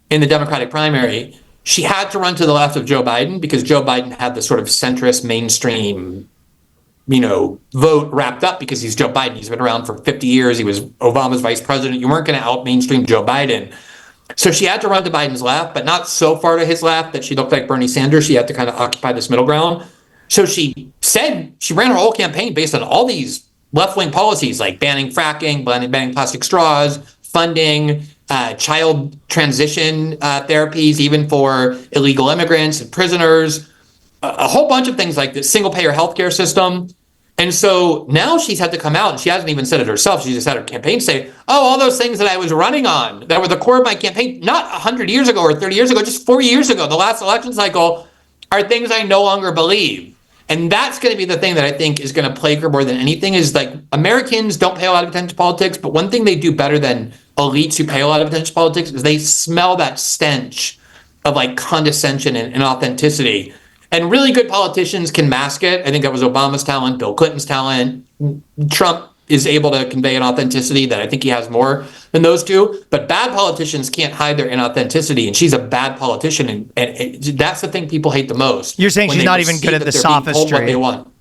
in the Democratic primary, she had to run to the left of Joe Biden because Joe Biden had the sort of centrist mainstream, vote wrapped up because he's Joe Biden. He's been around for 50 years. He was Obama's vice president. You weren't going to out mainstream Joe Biden. So she had to run to Biden's left, but not so far to his left that she looked like Bernie Sanders. She had to kind of occupy this middle ground. So she said she ran her whole campaign based on all these left-wing policies like banning fracking, banning plastic straws, funding child transition therapies, even for illegal immigrants and prisoners, a whole bunch of things like the single-payer healthcare system. And so now she's had to come out, and she hasn't even said it herself. She just had her campaign say, all those things that I was running on that were the core of my campaign, not 100 years ago or 30 years ago, just 4 years ago, the last election cycle, are things I no longer believe. And that's going to be the thing that I think is going to plague her more than anything is like Americans don't pay a lot of attention to politics, but one thing they do better than elites who pay a lot of attention to politics is they smell that stench of like condescension and authenticity. And really good politicians can mask it. I think that was Obama's talent, Bill Clinton's talent. Trump is able to convey an authenticity that I think he has more than those two. But bad politicians can't hide their inauthenticity, and she's a bad politician, and that's the thing people hate the most. You're saying when she's they not even perceive good at that the they're being told what sophistry. they want.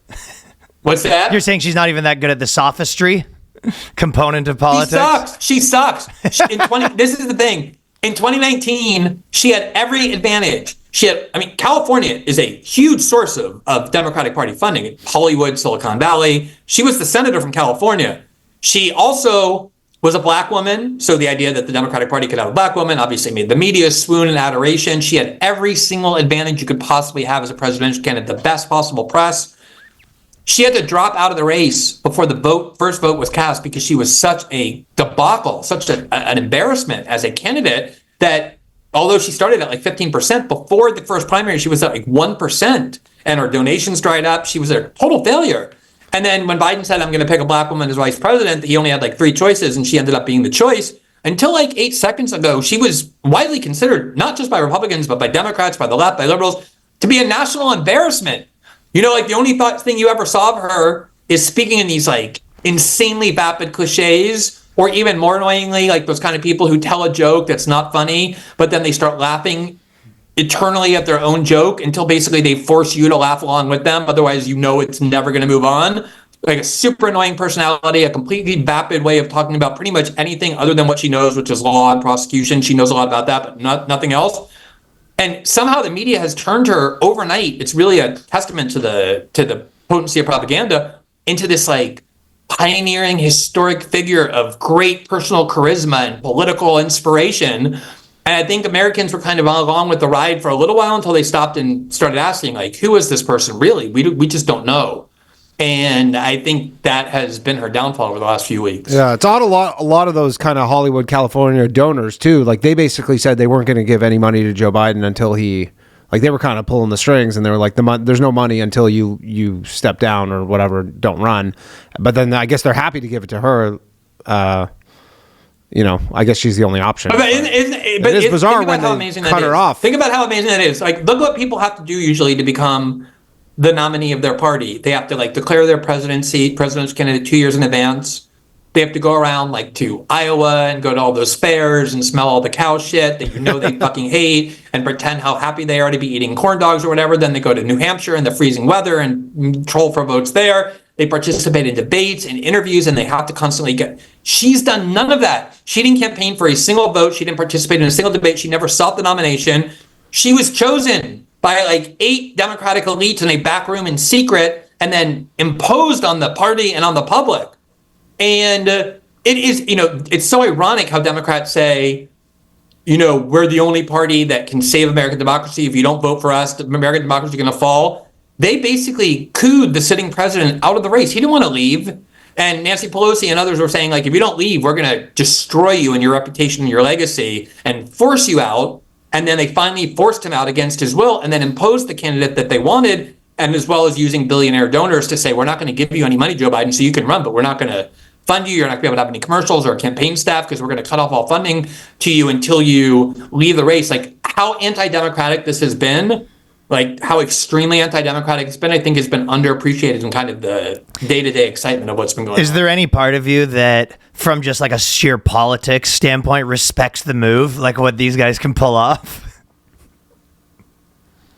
What's that? You're saying she's not even that good at the sophistry component of politics? She sucks. This is the thing. In 2019, she had every advantage. California is a huge source of Democratic Party funding. Hollywood, Silicon Valley. She was the senator from California. She also was a black woman. So the idea that the Democratic Party could have a black woman obviously made the media swoon in adoration. She had every single advantage you could possibly have as a presidential candidate, the best possible press. She had to drop out of the race before the first vote was cast because she was such a debacle, such an embarrassment as a candidate that although she started at like 15%, before the first primary, she was at like 1%, and her donations dried up. She was a total failure. And then when Biden said, I'm going to pick a black woman as vice president, he only had like 3 choices, and she ended up being the choice. Until like 8 seconds ago, she was widely considered, not just by Republicans, but by Democrats, by the left, by liberals, to be a national embarrassment. Like the only thing you ever saw of her is speaking in these like insanely vapid cliches, or even more annoyingly, like those kind of people who tell a joke that's not funny, but then they start laughing eternally at their own joke until basically they force you to laugh along with them. Otherwise, it's never going to move on. Like a super annoying personality, a completely vapid way of talking about pretty much anything other than what she knows, which is law and prosecution. She knows a lot about that, but nothing else. And somehow the media has turned her overnight. It's really a testament to the potency of propaganda into this like pioneering historic figure of great personal charisma and political inspiration. And I think Americans were kind of along with the ride for a little while until they stopped and started asking, like, who is this person really? We just don't know. And I think that has been her downfall over the last few weeks. Yeah, it's odd. A lot of those kind of Hollywood, California donors too. Like they basically said they weren't going to give any money to Joe Biden until they were kind of pulling the strings, and they were like, there's no money until you step down or whatever, don't run. But then I guess they're happy to give it to her. I guess she's the only option. But it is bizarre when they cut her off. Think about how amazing that is. Like, look what people have to do usually to become the nominee of their party. They have to like declare their presidential candidate 2 years in advance. They have to go around like to Iowa and go to all those fairs and smell all the cow shit that they fucking hate and pretend how happy they are to be eating corn dogs or whatever. Then they go to New Hampshire in the freezing weather and troll for votes there. They participate in debates and interviews, and they have to constantly She's done none of that. She didn't campaign for a single vote. She didn't participate in a single debate. She never sought the nomination. She was chosen by like 8 Democratic elites in a back room in secret and then imposed on the party and on the public. And it is, it's so ironic how Democrats say, we're the only party that can save American democracy. If you don't vote for us, American democracy is going to fall. They basically cooed the sitting president out of the race. He didn't want to leave. And Nancy Pelosi and others were saying, like, if you don't leave, we're going to destroy you and your reputation and your legacy and force you out. And then they finally forced him out against his will and then imposed the candidate that they wanted, and as well as using billionaire donors to say, we're not going to give you any money, Joe Biden, so you can run, but we're not going to fund you. You're not going to be able to have any commercials or campaign staff because we're going to cut off all funding to you until you leave the race. Like, how anti-democratic this has been, like how extremely anti-democratic it's been, I think has been underappreciated in kind of the day-to-day excitement of what's been going on. Is there any part of you that, from just like a sheer politics standpoint, respects the move, like what these guys can pull off?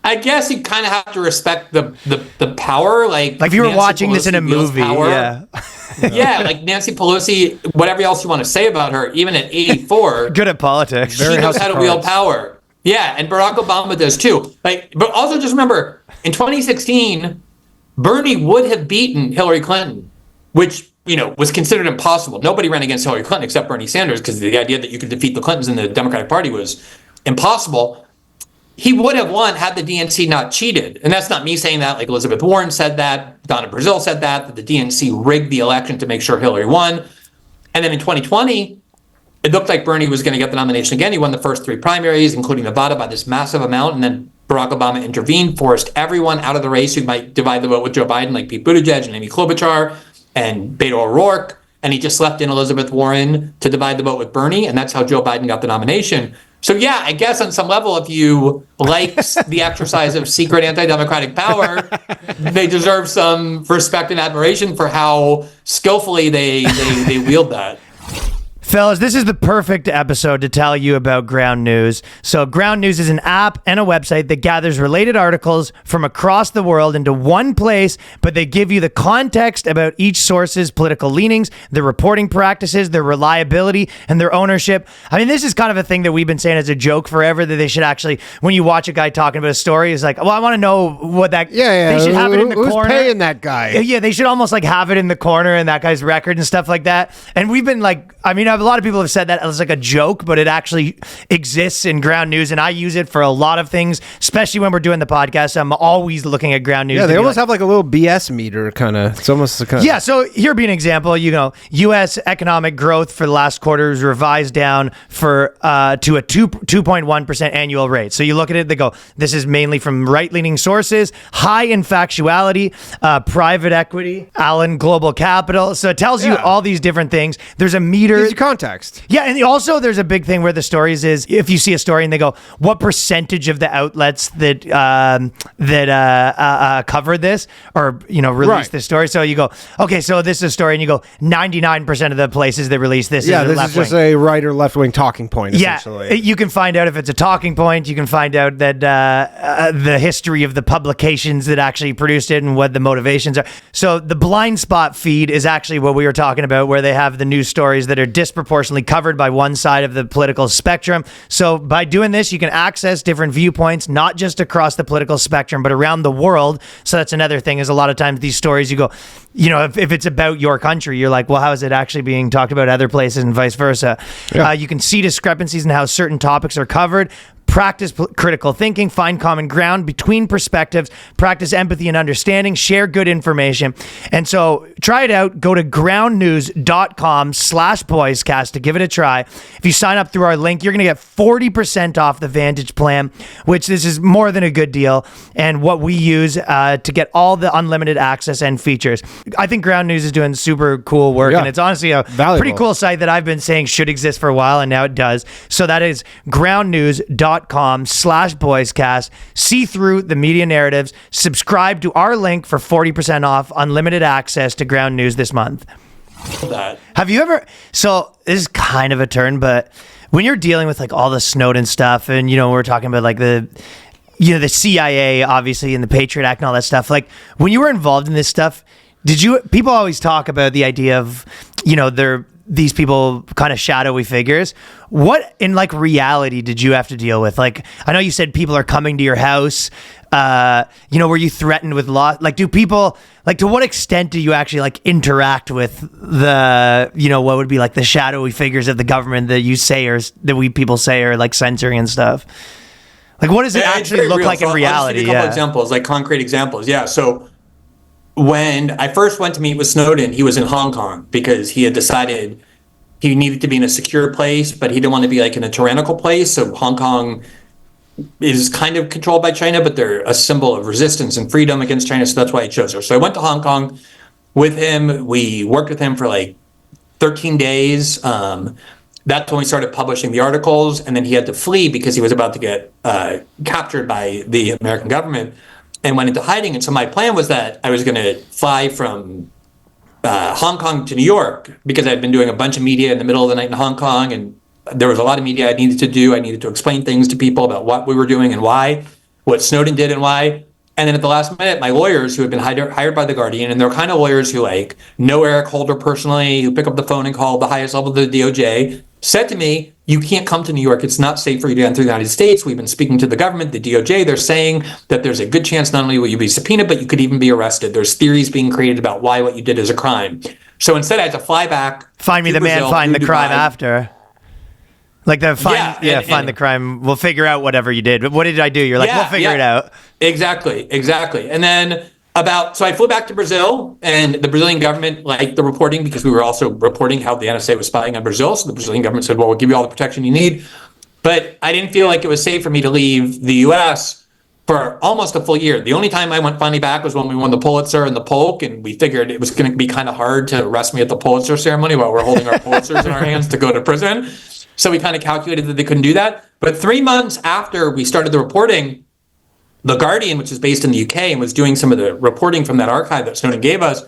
I guess you kind of have to respect the power. Like if you were Nancy watching this Pelosi in a wields movie, power. yeah. Yeah, like Nancy Pelosi, whatever else you want to say about her, even at 84. Good at politics. She knows how to wield power. Yeah, and Barack Obama does too. But also just remember, in 2016, Bernie would have beaten Hillary Clinton, which was considered impossible. Nobody ran against Hillary Clinton except Bernie Sanders, because the idea that you could defeat the Clintons in the Democratic Party was impossible. He would have won had the DNC not cheated. And that's not me saying that. Like Elizabeth Warren said that. Donna Brazile said that the DNC rigged the election to make sure Hillary won. And then in 2020, it looked like Bernie was going to get the nomination again. He won the first 3 primaries, including Nevada, by this massive amount. And then Barack Obama intervened, forced everyone out of the race who might divide the vote with Joe Biden, like Pete Buttigieg and Amy Klobuchar and Beto O'Rourke. And he just left in Elizabeth Warren to divide the vote with Bernie. And that's how Joe Biden got the nomination. So yeah, I guess on some level, if you like the exercise of secret anti-democratic power, they deserve some respect and admiration for how skillfully they wield that. Fellas, this is the perfect episode to tell you about Ground News. So Ground News is an app and a website that gathers related articles from across the world into one place, but they give you the context about each source's political leanings, their reporting practices, their reliability, and their ownership. I mean, this is kind of a thing that we've been saying as a joke forever, that they should actually, when you watch a guy talking about a story, it's like, well, I want to know what that... Yeah. They should have it in the Who's corner. paying that guy? Yeah, they should almost like have it in the corner and that guy's record and stuff like that. And we've been like, I mean, a lot of people have said that as like a joke, but it actually exists in Ground News, and I use it for a lot of things, especially when we're doing the podcast. I'm always looking at Ground News. Yeah, they almost have like a little BS meter kind of. It's almost kind of. Yeah, so here be an example. U.S. economic growth for the last quarter is revised down to a 2.1% annual rate. So you look at it, they go, this is mainly from right-leaning sources, high in factuality, private equity, Allen Global Capital. So it tells you all these different things. There's a meter. Gives you context. Yeah, and also there's a big thing where the stories is, if you see a story and they go, what percentage of the outlets that cover this or release this story? So you go, okay, so this is a story, and you go, 99% of the places that release this Yeah, is this is left-wing. just a right or left wing talking point. Essentially. Yeah, you can find out if it's a talking point. You can find out that the history of the publications that actually produced it and what the motivations are. So the blind spot feed is actually what we were talking about, where they have the news stories that are disproportionately covered by one side of the political spectrum. So by doing this, you can access different viewpoints, not just across the political spectrum, but around the world. So that's another thing, is a lot of times these stories, you go, if it's about your country, you're like, well, how is it actually being talked about other places and vice versa? Yeah. You can see discrepancies in how certain topics are covered. Practice critical thinking, find common ground between perspectives, practice empathy and understanding, share good information. And so try it out. Go to groundnews.com/boyscast to give it a try. If you sign up through our link, you're going to get 40% off the Vantage plan, which this is more than a good deal, and what we use to get all the unlimited access and features. I think Ground News is doing super cool work, and it's honestly a pretty cool site that I've been saying should exist for a while, and now it does. So that is groundnews.com/boyscast. See through the media narratives. Subscribe to our link for 40% off unlimited access to Ground News this month. Have you ever, so this is kind of a turn, but when you're dealing with like all the Snowden stuff, and we're talking about like the CIA obviously and the Patriot Act and all that stuff, like when you were involved in this stuff, people always talk about the idea of these people kind of shadowy figures. What in like reality did you have to deal with? Like, I know you said people are coming to your house. Were you threatened with law? Like, do people, like, to what extent do you actually like interact with the, what would be like the shadowy figures of the government that you say, or that people say are like censoring and stuff? Like, what does it actually look like in reality? I'll just give you a couple examples, like concrete examples. Yeah. So when I first went to meet with Snowden, he was in Hong Kong because he had decided he needed to be in a secure place, but he didn't want to be like in a tyrannical place. So Hong Kong is kind of controlled by China, but they're a symbol of resistance and freedom against China. So that's why he chose her. So I went to Hong Kong with him. We worked with him for like 13 days. That's when we started publishing the articles. And then he had to flee because he was about to get captured by the American government, and went into hiding. And so my plan was that I was going to fly from Hong Kong to New York, because I'd been doing a bunch of media in the middle of the night in Hong Kong, and there was a lot of media I needed to do. I needed to explain things to people about what we were doing and why, what Snowden did and why. And then at the last minute, my lawyers, who had been hired by The Guardian, and they're kind of lawyers who like know Eric Holder personally, who pick up the phone and call the highest level of the DOJ, said to me, you can't come to New York. It's not safe for you to enter the United States. We've been speaking to the government, the DOJ. They're saying that there's a good chance not only will you be subpoenaed, but you could even be arrested. There's theories being created about why what you did is a crime. So instead, I had to fly back. Find me the man, find the crime after. Like find the crime. We'll figure out whatever you did. But what did I do? You're like, we'll figure it out. Exactly. And then so I flew back to Brazil, and the Brazilian government liked the reporting because we were also reporting how the NSA was spying on Brazil. So the Brazilian government said, well, we'll give you all the protection you need. But I didn't feel like it was safe for me to leave the U.S. for almost a full year. The only time I went finally back was when we won the Pulitzer and the Polk, and we figured it was going to be kind of hard to arrest me at the Pulitzer ceremony while we're holding our Pulitzers in our hands to go to prison. So we kind of calculated that they couldn't do that. But 3 months after we started the reporting, The Guardian, which is based in the UK and was doing some of the reporting from that archive that Snowden gave us,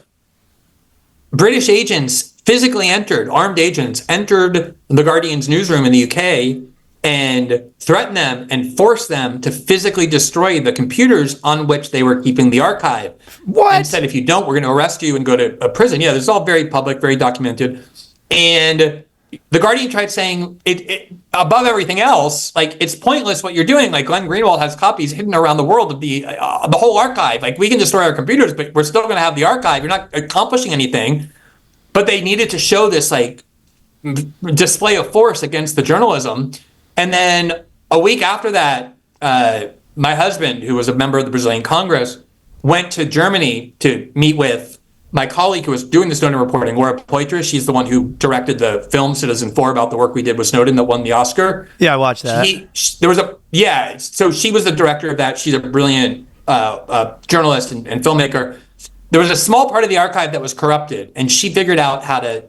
British agents physically armed agents entered The Guardian's newsroom in the UK and threatened them and forced them to physically destroy the computers on which they were keeping the archive. What? And said, if you don't, we're going to arrest you and go to a prison. Yeah, this is all very public, very documented. And The Guardian tried saying, it above everything else, like, it's pointless what you're doing. Like, Glenn Greenwald has copies hidden around the world of the whole archive. Like, we can destroy our computers, but we're still going to have the archive. You're not accomplishing anything. But they needed to show this, like, display of force against the journalism. And then a week after that, my husband, who was a member of the Brazilian Congress, went to Germany to meet with my colleague who was doing the Snowden reporting, Laura Poitras. She's the one who directed the film Citizen 4 about the work we did with Snowden that won the Oscar. Yeah, I watched that. So she was the director of that. She's a brilliant journalist and filmmaker. There was a small part of the archive that was corrupted, and she figured out how to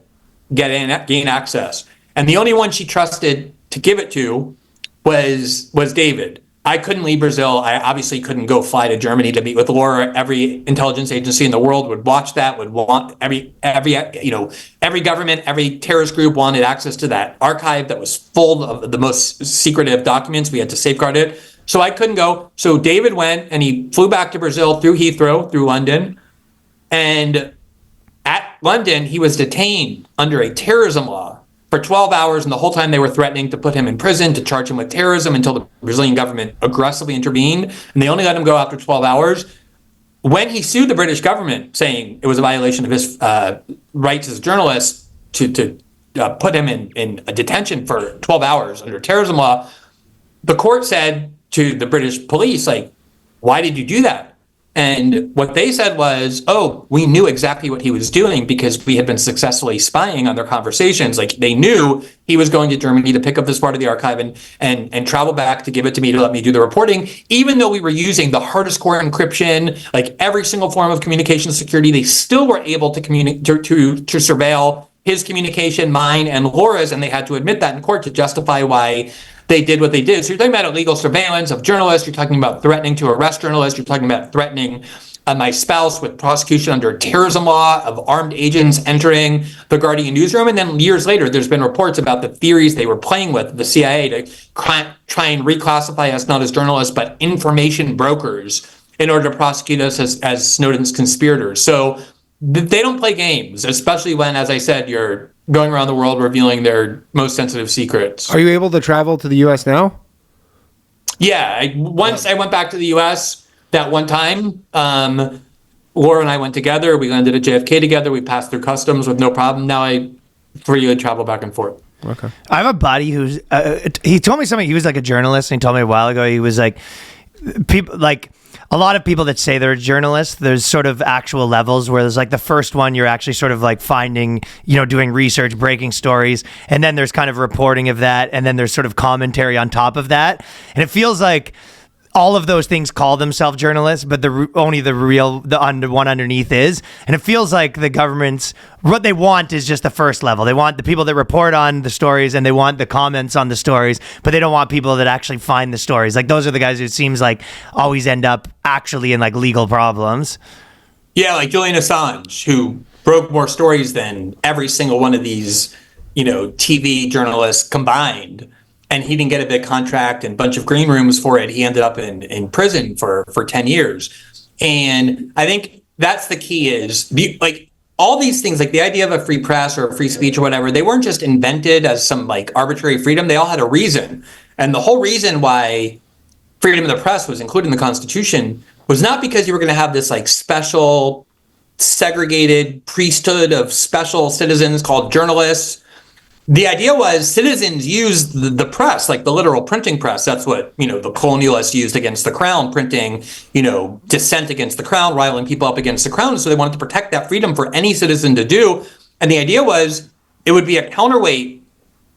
gain access. And the only one she trusted to give it to was David. I couldn't leave Brazil. I obviously couldn't go fly to Germany to meet with Laura. Every intelligence agency in the world would watch that, would want every government, every terrorist group wanted access to that archive that was full of the most secretive documents. We had to safeguard it. So I couldn't go. So David went and he flew back to Brazil through Heathrow, through London. And at London, he was detained under a terrorism law for 12 hours, and the whole time they were threatening to put him in prison, to charge him with terrorism, until the Brazilian government aggressively intervened, and they only let him go after 12 hours. When he sued the British government, saying it was a violation of his rights as a journalist to put him in a detention for 12 hours under terrorism law, the court said to the British police, like, why did you do that? And what they said was, oh, we knew exactly what he was doing because we had been successfully spying on their conversations. Like, they knew he was going to Germany to pick up this part of the archive and travel back to give it to me to let me do the reporting. Even though we were using the hardest core encryption, like every single form of communication security, they still were able to to surveil his communication, mine, and Laura's, and they had to admit that in court to justify why they did what they did. So you're talking about illegal surveillance of journalists. You're talking about threatening to arrest journalists. You're talking about threatening my spouse with prosecution under terrorism law, of armed agents entering the Guardian newsroom. And then years later, there's been reports about the theories they were playing with the CIA to try and reclassify us not as journalists, but information brokers, in order to prosecute us as Snowden's conspirators. So they don't play games, especially when, as I said, you're going around the world revealing their most sensitive secrets. Are you able to travel to the U.S. now? Yeah. I went back to the U.S. that one time. Laura and I went together. We landed at JFK together. We passed through customs with no problem. Now I freely travel back and forth. Okay. I have a buddy who's, he told me something. He was like a journalist, and he told me a while ago, he was like, people like, a lot of people that say they're journalists, there's sort of actual levels where there's like the first one, you're actually sort of like finding, doing research, breaking stories. And then there's kind of reporting of that. And then there's sort of commentary on top of that. And it feels like all of those things call themselves journalists, but the one underneath is. And it feels like the government's, what they want is just the first level. They want the people that report on the stories, and they want the comments on the stories, but they don't want people that actually find the stories. Like, those are the guys who it seems like always end up actually in like legal problems. Yeah, like Julian Assange, who broke more stories than every single one of these, TV journalists combined. And he didn't get a big contract and a bunch of green rooms for it. He ended up in prison for 10 years. And I think that's the key is, like, all these things, like the idea of a free press or a free speech or whatever, they weren't just invented as some like arbitrary freedom. They all had a reason. And the whole reason why freedom of the press was included in the Constitution was not because you were going to have this like special segregated priesthood of special citizens called journalists. The idea was citizens used the press, like the literal printing press. That's what, the colonialists used against the crown, printing, dissent against the crown, riling people up against the crown. So they wanted to protect that freedom for any citizen to do. And the idea was it would be a counterweight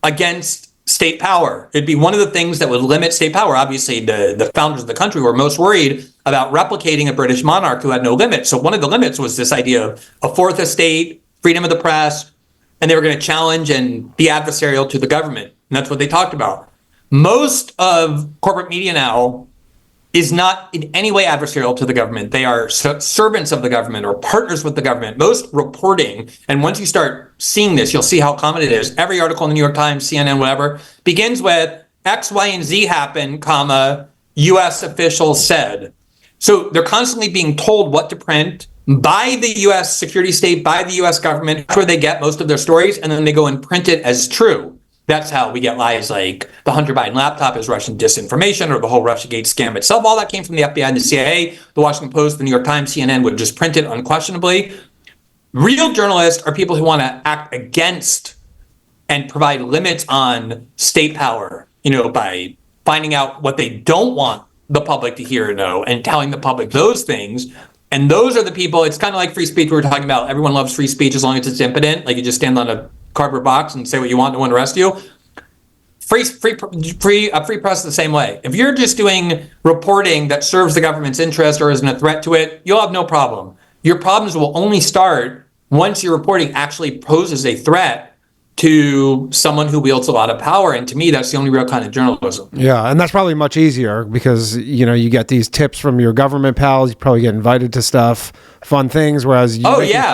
against state power. It'd be one of the things that would limit state power. Obviously, the founders of the country were most worried about replicating a British monarch who had no limits. So one of the limits was this idea of a fourth estate, freedom of the press, and they were going to challenge and be adversarial to the government. And that's what they talked about. Most of corporate media now is not in any way adversarial to the government. They are servants of the government or partners with the government. Most reporting, and once you start seeing this, you'll see how common it is. Every article in the New York Times, CNN, whatever, begins with X, Y, and Z happened, comma, U.S. officials said. So they're constantly being told what to print by the U.S. security state, by the U.S. government. That's where they get most of their stories, and then they go and print it as true. That's how we get lies like the Hunter Biden laptop is Russian disinformation, or the whole Russiagate scam itself. All that came from the FBI and the CIA. The Washington Post, the New York Times, CNN would just print it unquestionably. Real journalists are people who want to act against and provide limits on state power, by finding out what they don't want the public to hear or know and telling the public those things. And those are the people, it's kind of like free speech we were talking about. Everyone loves free speech as long as it's impotent. Like you just stand on a cardboard box and say what you want, no one arrests you. Free press is the same way. If you're just doing reporting that serves the government's interest or isn't a threat to it, you'll have no problem. Your problems will only start once your reporting actually poses a threat to someone who wields a lot of power. And to me, that's the only real kind of journalism. Yeah, and that's probably much easier because, you get these tips from your government pals. You probably get invited to stuff, fun things, whereas you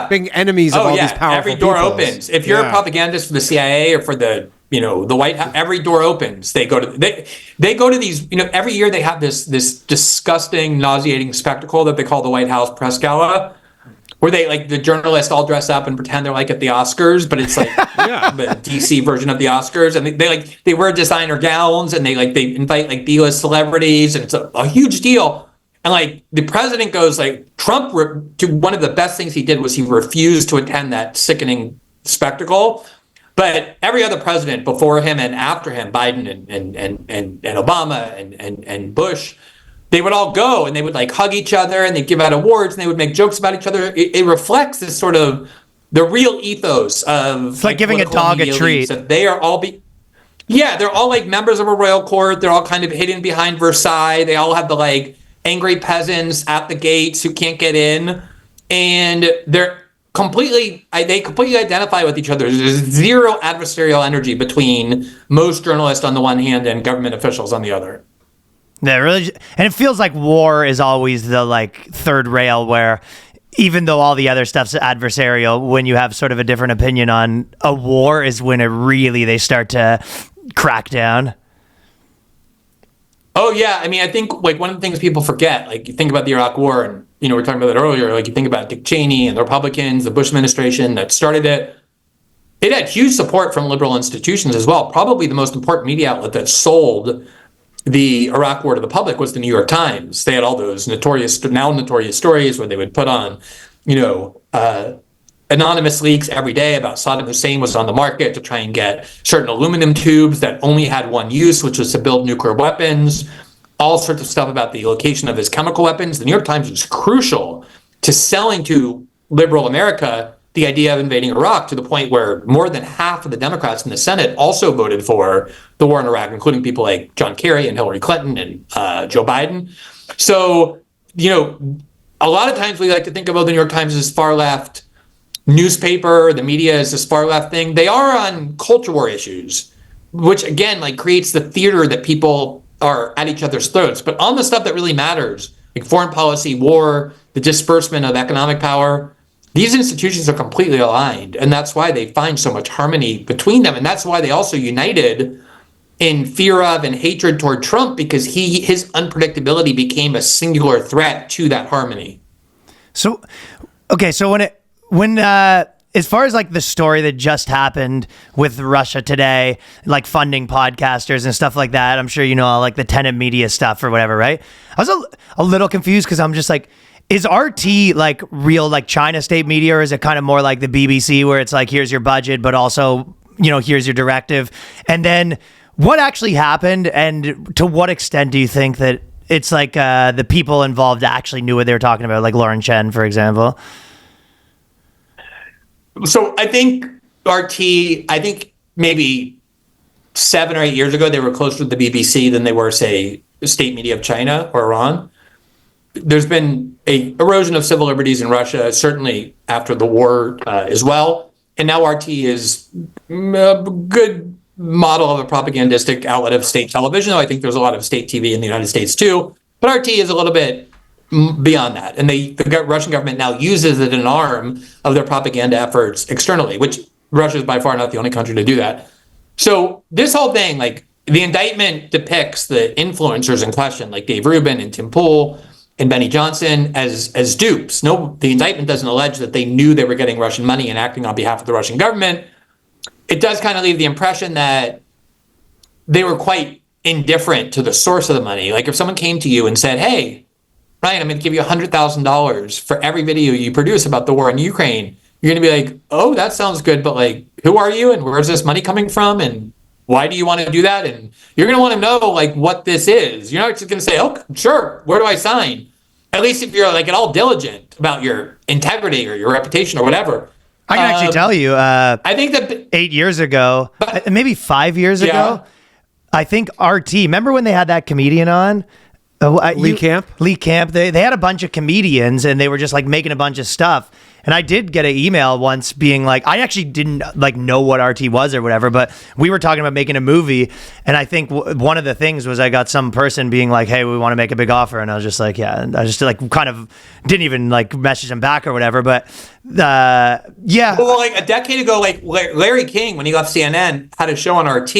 big enemies of all these powerful every door peoples. opens. If you're a propagandist for the CIA or for the White House, every door opens. They go to these, every year they have this disgusting, nauseating spectacle that they call the White House press gala, where they the journalists all dress up and pretend they're at the Oscars, but it's the DC version of the Oscars, and they wear designer gowns and they invite B-list celebrities, and it's a huge deal. And the president goes Trump to one of the best things he did was he refused to attend that sickening spectacle. But every other president before him and after him, Biden and Obama and Bush, they would all go and they would hug each other and they'd give out awards and they would make jokes about each other. It reflects this sort of the real ethos of it's like giving a dog a treat. They are all they're all members of a royal court. They're all kind of hidden behind Versailles. They all have the angry peasants at the gates who can't get in, and they completely identify with each other. There's zero adversarial energy between most journalists on the one hand and government officials on the other. Yeah, really, and it feels like war is always the third rail where even though all the other stuff's adversarial, when you have sort of a different opinion on a war is when they start to crack down. Oh yeah, I think one of the things people forget, you think about the Iraq War, and we were talking about that earlier. You think about Dick Cheney and the Republicans, the Bush administration that started it. It had huge support from liberal institutions as well. Probably the most important media outlet that sold the Iraq War to the public was the New York Times. They had all those notorious stories where they would put on, anonymous leaks every day about Saddam Hussein was on the market to try and get certain aluminum tubes that only had one use, which was to build nuclear weapons, all sorts of stuff about the location of his chemical weapons. The New York Times was crucial to selling to liberal America the idea of invading Iraq, to the point where more than half of the Democrats in the Senate also voted for the war in Iraq, including people like John Kerry and Hillary Clinton and Joe Biden. So, a lot of times we like to think about the New York Times as far left newspaper, the media is this far left thing. They are on culture war issues, which again, creates the theater that people are at each other's throats. But on the stuff that really matters, like foreign policy, war, the disbursement of economic power, these institutions are completely aligned, and that's why they find so much harmony between them. And that's why they also united in fear of and hatred toward Trump, because his unpredictability became a singular threat to that harmony. So, okay, so when as far as the story that just happened with Russia Today, funding podcasters and stuff like that, I'm sure all the Tenet Media stuff or whatever, right? I was a little confused because I'm just is RT real China state media, or is it kind of more like the BBC where it's here's your budget, but also, here's your directive? And then what actually happened, and to what extent do you think that it's the people involved actually knew what they were talking about, like Lauren Chen, for example? So I think maybe 7 or 8 years ago, they were closer to the BBC than they were, say, the state media of China or Iran. There's been a erosion of civil liberties in Russia, certainly after the war as well. And now RT is a good model of a propagandistic outlet of state television, though I think there's a lot of state TV in the United States too. But RT is a little bit beyond that. And the Russian government now uses it as an arm of their propaganda efforts externally, which Russia is by far not the only country to do that. So this whole thing, like the indictment depicts the influencers in question, like Dave Rubin and Tim Pool and Benny Johnson, as dupes. No, the indictment doesn't allege that they knew they were getting Russian money and acting on behalf of the Russian government. It does kind of leave the impression that they were quite indifferent to the source of the money. Like if someone came to you and said, hey, Ryan, I'm going to give you $100,000 for every video you produce about the war in Ukraine, you're going to be like, oh, that sounds good, but like, who are you and where's this money coming from and why do you want to do that? And you're going to want to know like what this is. You're not just going to say, oh, sure, where do I sign? At least if you're like at all diligent about your integrity or your reputation or whatever. I can actually tell you, I think that 8 years ago, maybe 5 years ago, I think RT, remember when they had that comedian on? Lee Camp? Lee Camp. They had a bunch of comedians and they were just like making a bunch of stuff. And I did get an email once being like, I actually didn't like know what RT was or whatever, but we were talking about making a movie. And I think one of the things was I got some person being like, hey, we want to make a big offer. And I was just like, yeah. And I just like kind of didn't even like message them back or whatever. But yeah. Well, like a decade ago, like Larry King, when he left CNN, had a show on RT.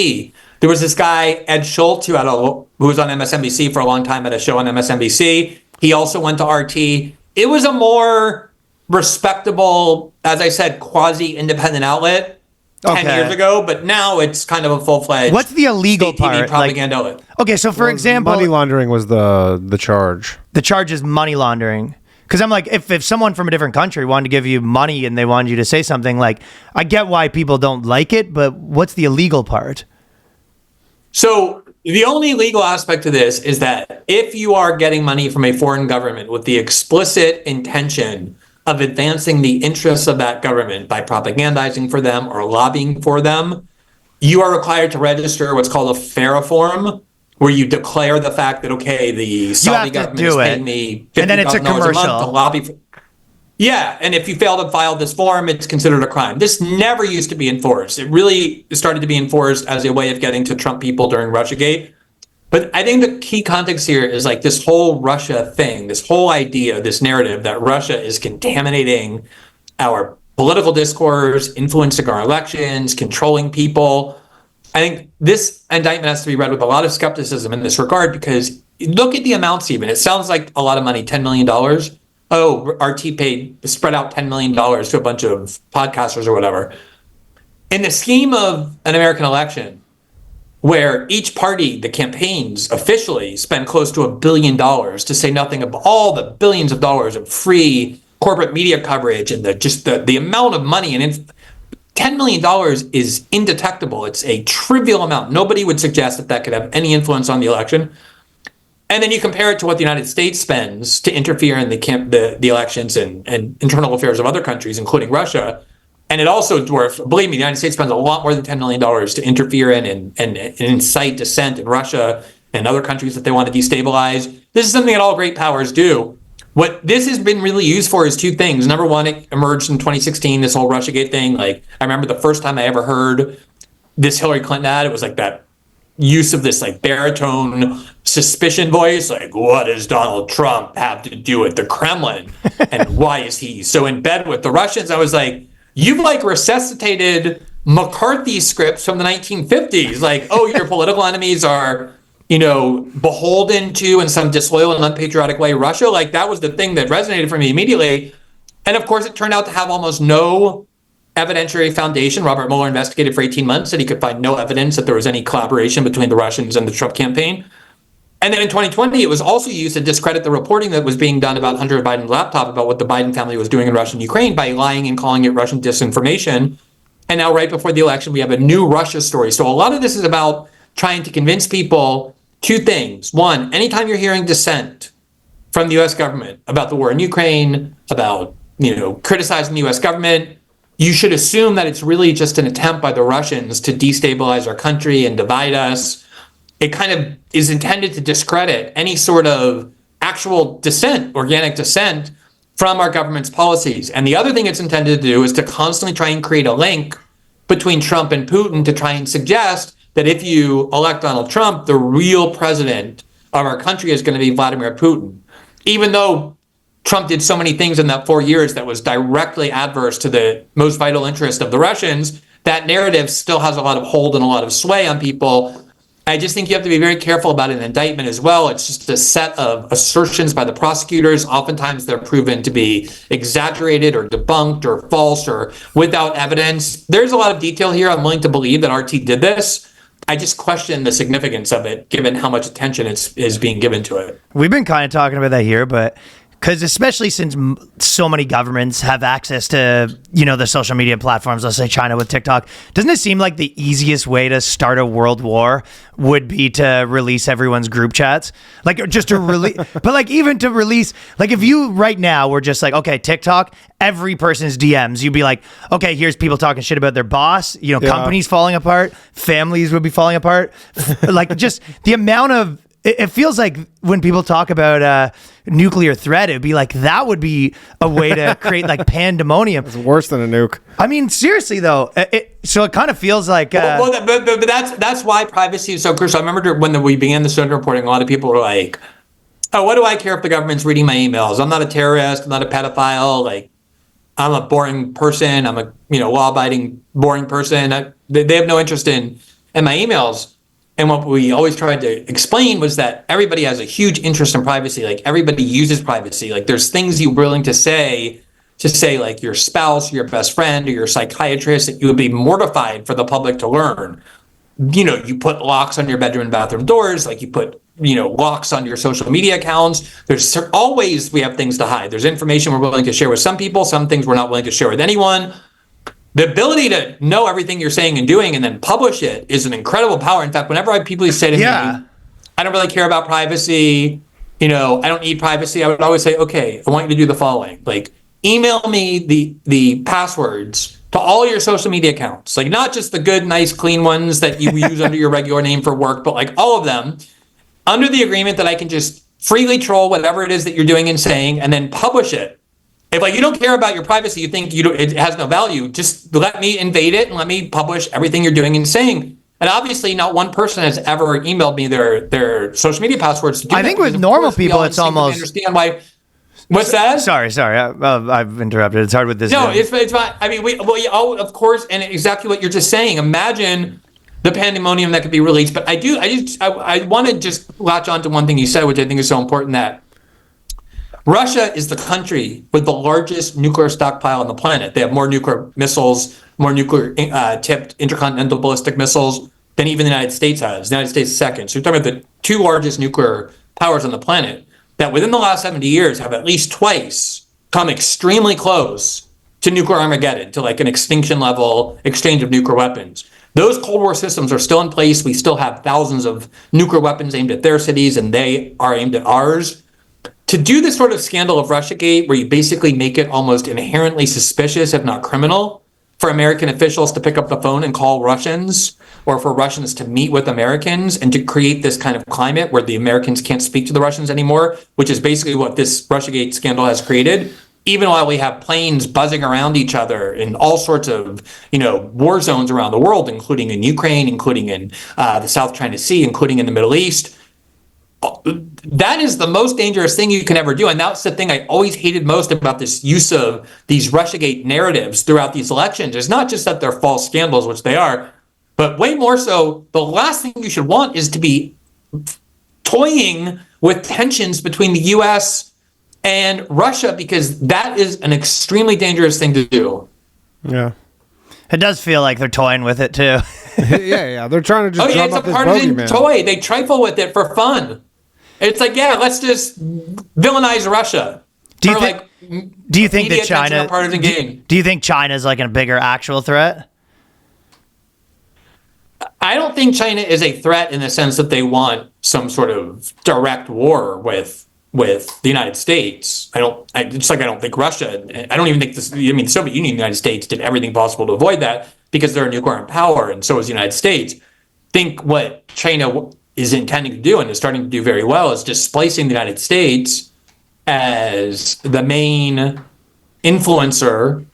There was this guy, Ed Schultz, who was on MSNBC for a long time, had a show on MSNBC. He also went to RT. It was a more respectable, as I said, quasi-independent outlet 10 years ago, but now it's kind of a full-fledged what's the illegal state TV part? propaganda outlet. Okay, so for example... Money laundering was the charge. The charge is money laundering. Because I'm like, if someone from a different country wanted to give you money and they wanted you to say something, like, I get why people don't like it, but what's the illegal part? So the only legal aspect to this is that if you are getting money from a foreign government with the explicit intention of advancing the interests of that government by propagandizing for them or lobbying for them, you are required to register what's called a FARA form, where you declare the fact that, okay, the Saudi government is paying me $50,000 and then it's a commercial. a month to lobby for. Yeah, and if you fail to file this form, it's considered a crime. This never used to be enforced. It really started to be enforced as a way of getting to Trump people during Russiagate. But I think the key context here is like this whole Russia thing, this whole idea, this narrative that Russia is contaminating our political discourse, influencing our elections, controlling people. I think this indictment has to be read with a lot of skepticism in this regard because look at the amounts even. It sounds like a lot of money, $10 million. Oh, RT spread out $10 million to a bunch of podcasters or whatever. In the scheme of an American election, where each party, the campaigns officially spend close to $1 billion, to say nothing of all the billions of dollars of free corporate media coverage and the amount of money and $10 million is indetectable. It's a trivial amount. Nobody would suggest that could have any influence on the election. And then you compare it to what the United States spends to interfere in the elections and internal affairs of other countries, including Russia. And it also dwarfs, believe me, the United States spends a lot more than $10 million to interfere in and incite dissent in Russia and other countries that they want to destabilize. This is something that all great powers do. What this has been really used for is two things. Number one, it emerged in 2016, this whole Russiagate thing. Like, I remember the first time I ever heard this Hillary Clinton ad, it was like that use of this like baritone suspicion voice, like, what does Donald Trump have to do with the Kremlin? And why is he so in bed with the Russians? I was like, you've like resuscitated McCarthy scripts from the 1950s. Like, oh, your political enemies are, beholden to in some disloyal and unpatriotic way Russia. Like that was the thing that resonated for me immediately. And of course, it turned out to have almost no evidentiary foundation. Robert Mueller investigated for 18 months and he could find no evidence that there was any collaboration between the Russians and the Trump campaign. And then in 2020, it was also used to discredit the reporting that was being done about Hunter Biden's laptop about what the Biden family was doing in Russia and Ukraine by lying and calling it Russian disinformation. And now right before the election, we have a new Russia story. So a lot of this is about trying to convince people two things. One, anytime you're hearing dissent from the U.S. government about the war in Ukraine, about, criticizing the U.S. government, you should assume that it's really just an attempt by the Russians to destabilize our country and divide us. It kind of is intended to discredit any sort of actual dissent, organic dissent from our government's policies. And the other thing it's intended to do is to constantly try and create a link between Trump and Putin to try and suggest that if you elect Donald Trump, the real president of our country is going to be Vladimir Putin. Even though Trump did so many things in that 4 years that was directly adverse to the most vital interest of the Russians, that narrative still has a lot of hold and a lot of sway on people. I just think you have to be very careful about an indictment as well. It's just a set of assertions by the prosecutors. Oftentimes they're proven to be exaggerated or debunked or false or without evidence. There's a lot of detail here. I'm willing to believe that RT did this. I just question the significance of it, given how much attention is being given to it. We've been kind of talking about that here, but because especially since so many governments have access to, the social media platforms, let's say China with TikTok, doesn't it seem like the easiest way to start a world war would be to release everyone's group chats? Like, just to release, but like even to release, like if you right now were just like, okay, TikTok, every person's DMs, you'd be like, okay, here's people talking shit about their boss, companies falling apart, families would be falling apart. Like just the amount of, it feels like when people talk about nuclear threat, it'd be like that would be a way to create like pandemonium. It's worse than a nuke. I mean, seriously though, so it kind of feels like. But that's why privacy is so crucial. I remember when we began the Snowden reporting, a lot of people were like, "Oh, what do I care if the government's reading my emails? I'm not a terrorist. I'm not a pedophile. Like, I'm a boring person. I'm a law-abiding boring person. They have no interest in my emails." And what we always tried to explain was that everybody has a huge interest in privacy. Like everybody uses privacy. Like there's things you're willing to say like your spouse, your best friend, or your psychiatrist that you would be mortified for the public to learn. You put locks on your bedroom and bathroom doors, like you put, locks on your social media accounts. There's always, we have things to hide. There's information we're willing to share with some people, some things we're not willing to share with anyone. The ability to know everything you're saying and doing and then publish it is an incredible power. In fact, whenever people say to me, I don't really care about privacy, I don't need privacy, I would always say, okay, I want you to do the following. Like, email me the passwords to all your social media accounts. Like, not just the good, nice, clean ones that you use under your regular name for work, but like all of them, under the agreement that I can just freely troll whatever it is that you're doing and saying and then publish it. If you don't care about your privacy, you think it has no value, just let me invade it and let me publish everything you're doing and saying. And obviously, not one person has ever emailed me their social media passwords. I think with normal people, it's almost. Understand why? What's that? Sorry. I've interrupted. It's hard with this. No, it's fine. I mean, of course, and exactly what you're just saying. Imagine the pandemonium that could be released. But I want to just latch on to one thing you said, which I think is so important, that Russia is the country with the largest nuclear stockpile on the planet. They have more nuclear missiles, more nuclear tipped intercontinental ballistic missiles than even the United States has. The United States is second. So you're talking about the two largest nuclear powers on the planet that within the last 70 years have at least twice come extremely close to nuclear Armageddon, to like an extinction level exchange of nuclear weapons. Those Cold War systems are still in place. We still have thousands of nuclear weapons aimed at their cities, and they are aimed at ours. To do this sort of scandal of Russiagate, where you basically make it almost inherently suspicious, if not criminal, for American officials to pick up the phone and call Russians, or for Russians to meet with Americans, and to create this kind of climate where the Americans can't speak to the Russians anymore, which is basically what this Russiagate scandal has created, even while we have planes buzzing around each other in all sorts of, war zones around the world, including in Ukraine, including in the South China Sea, including in the Middle East. That is the most dangerous thing you can ever do. And that's the thing I always hated most about this use of these Russiagate narratives throughout these elections. It's not just that they're false scandals, which they are, but way more so, the last thing you should want is to be toying with tensions between the U.S. and Russia, because that is an extremely dangerous thing to do. Yeah. It does feel like they're toying with it, too. Yeah. They're trying to just drum up this bogeyman. It's a partisan toy. They trifle with it for fun. It's like, let's just villainize Russia. Do you think that China? Do you think China's like a bigger actual threat? I don't think China is a threat in the sense that they want some sort of direct war with the United States. I don't think Russia. I don't even think this. I mean, the Soviet Union, and the United States did everything possible to avoid that because they're a nuclear power, and so is the United States. Think what China is intending to do and is starting to do very well is displacing the United States as the main influencer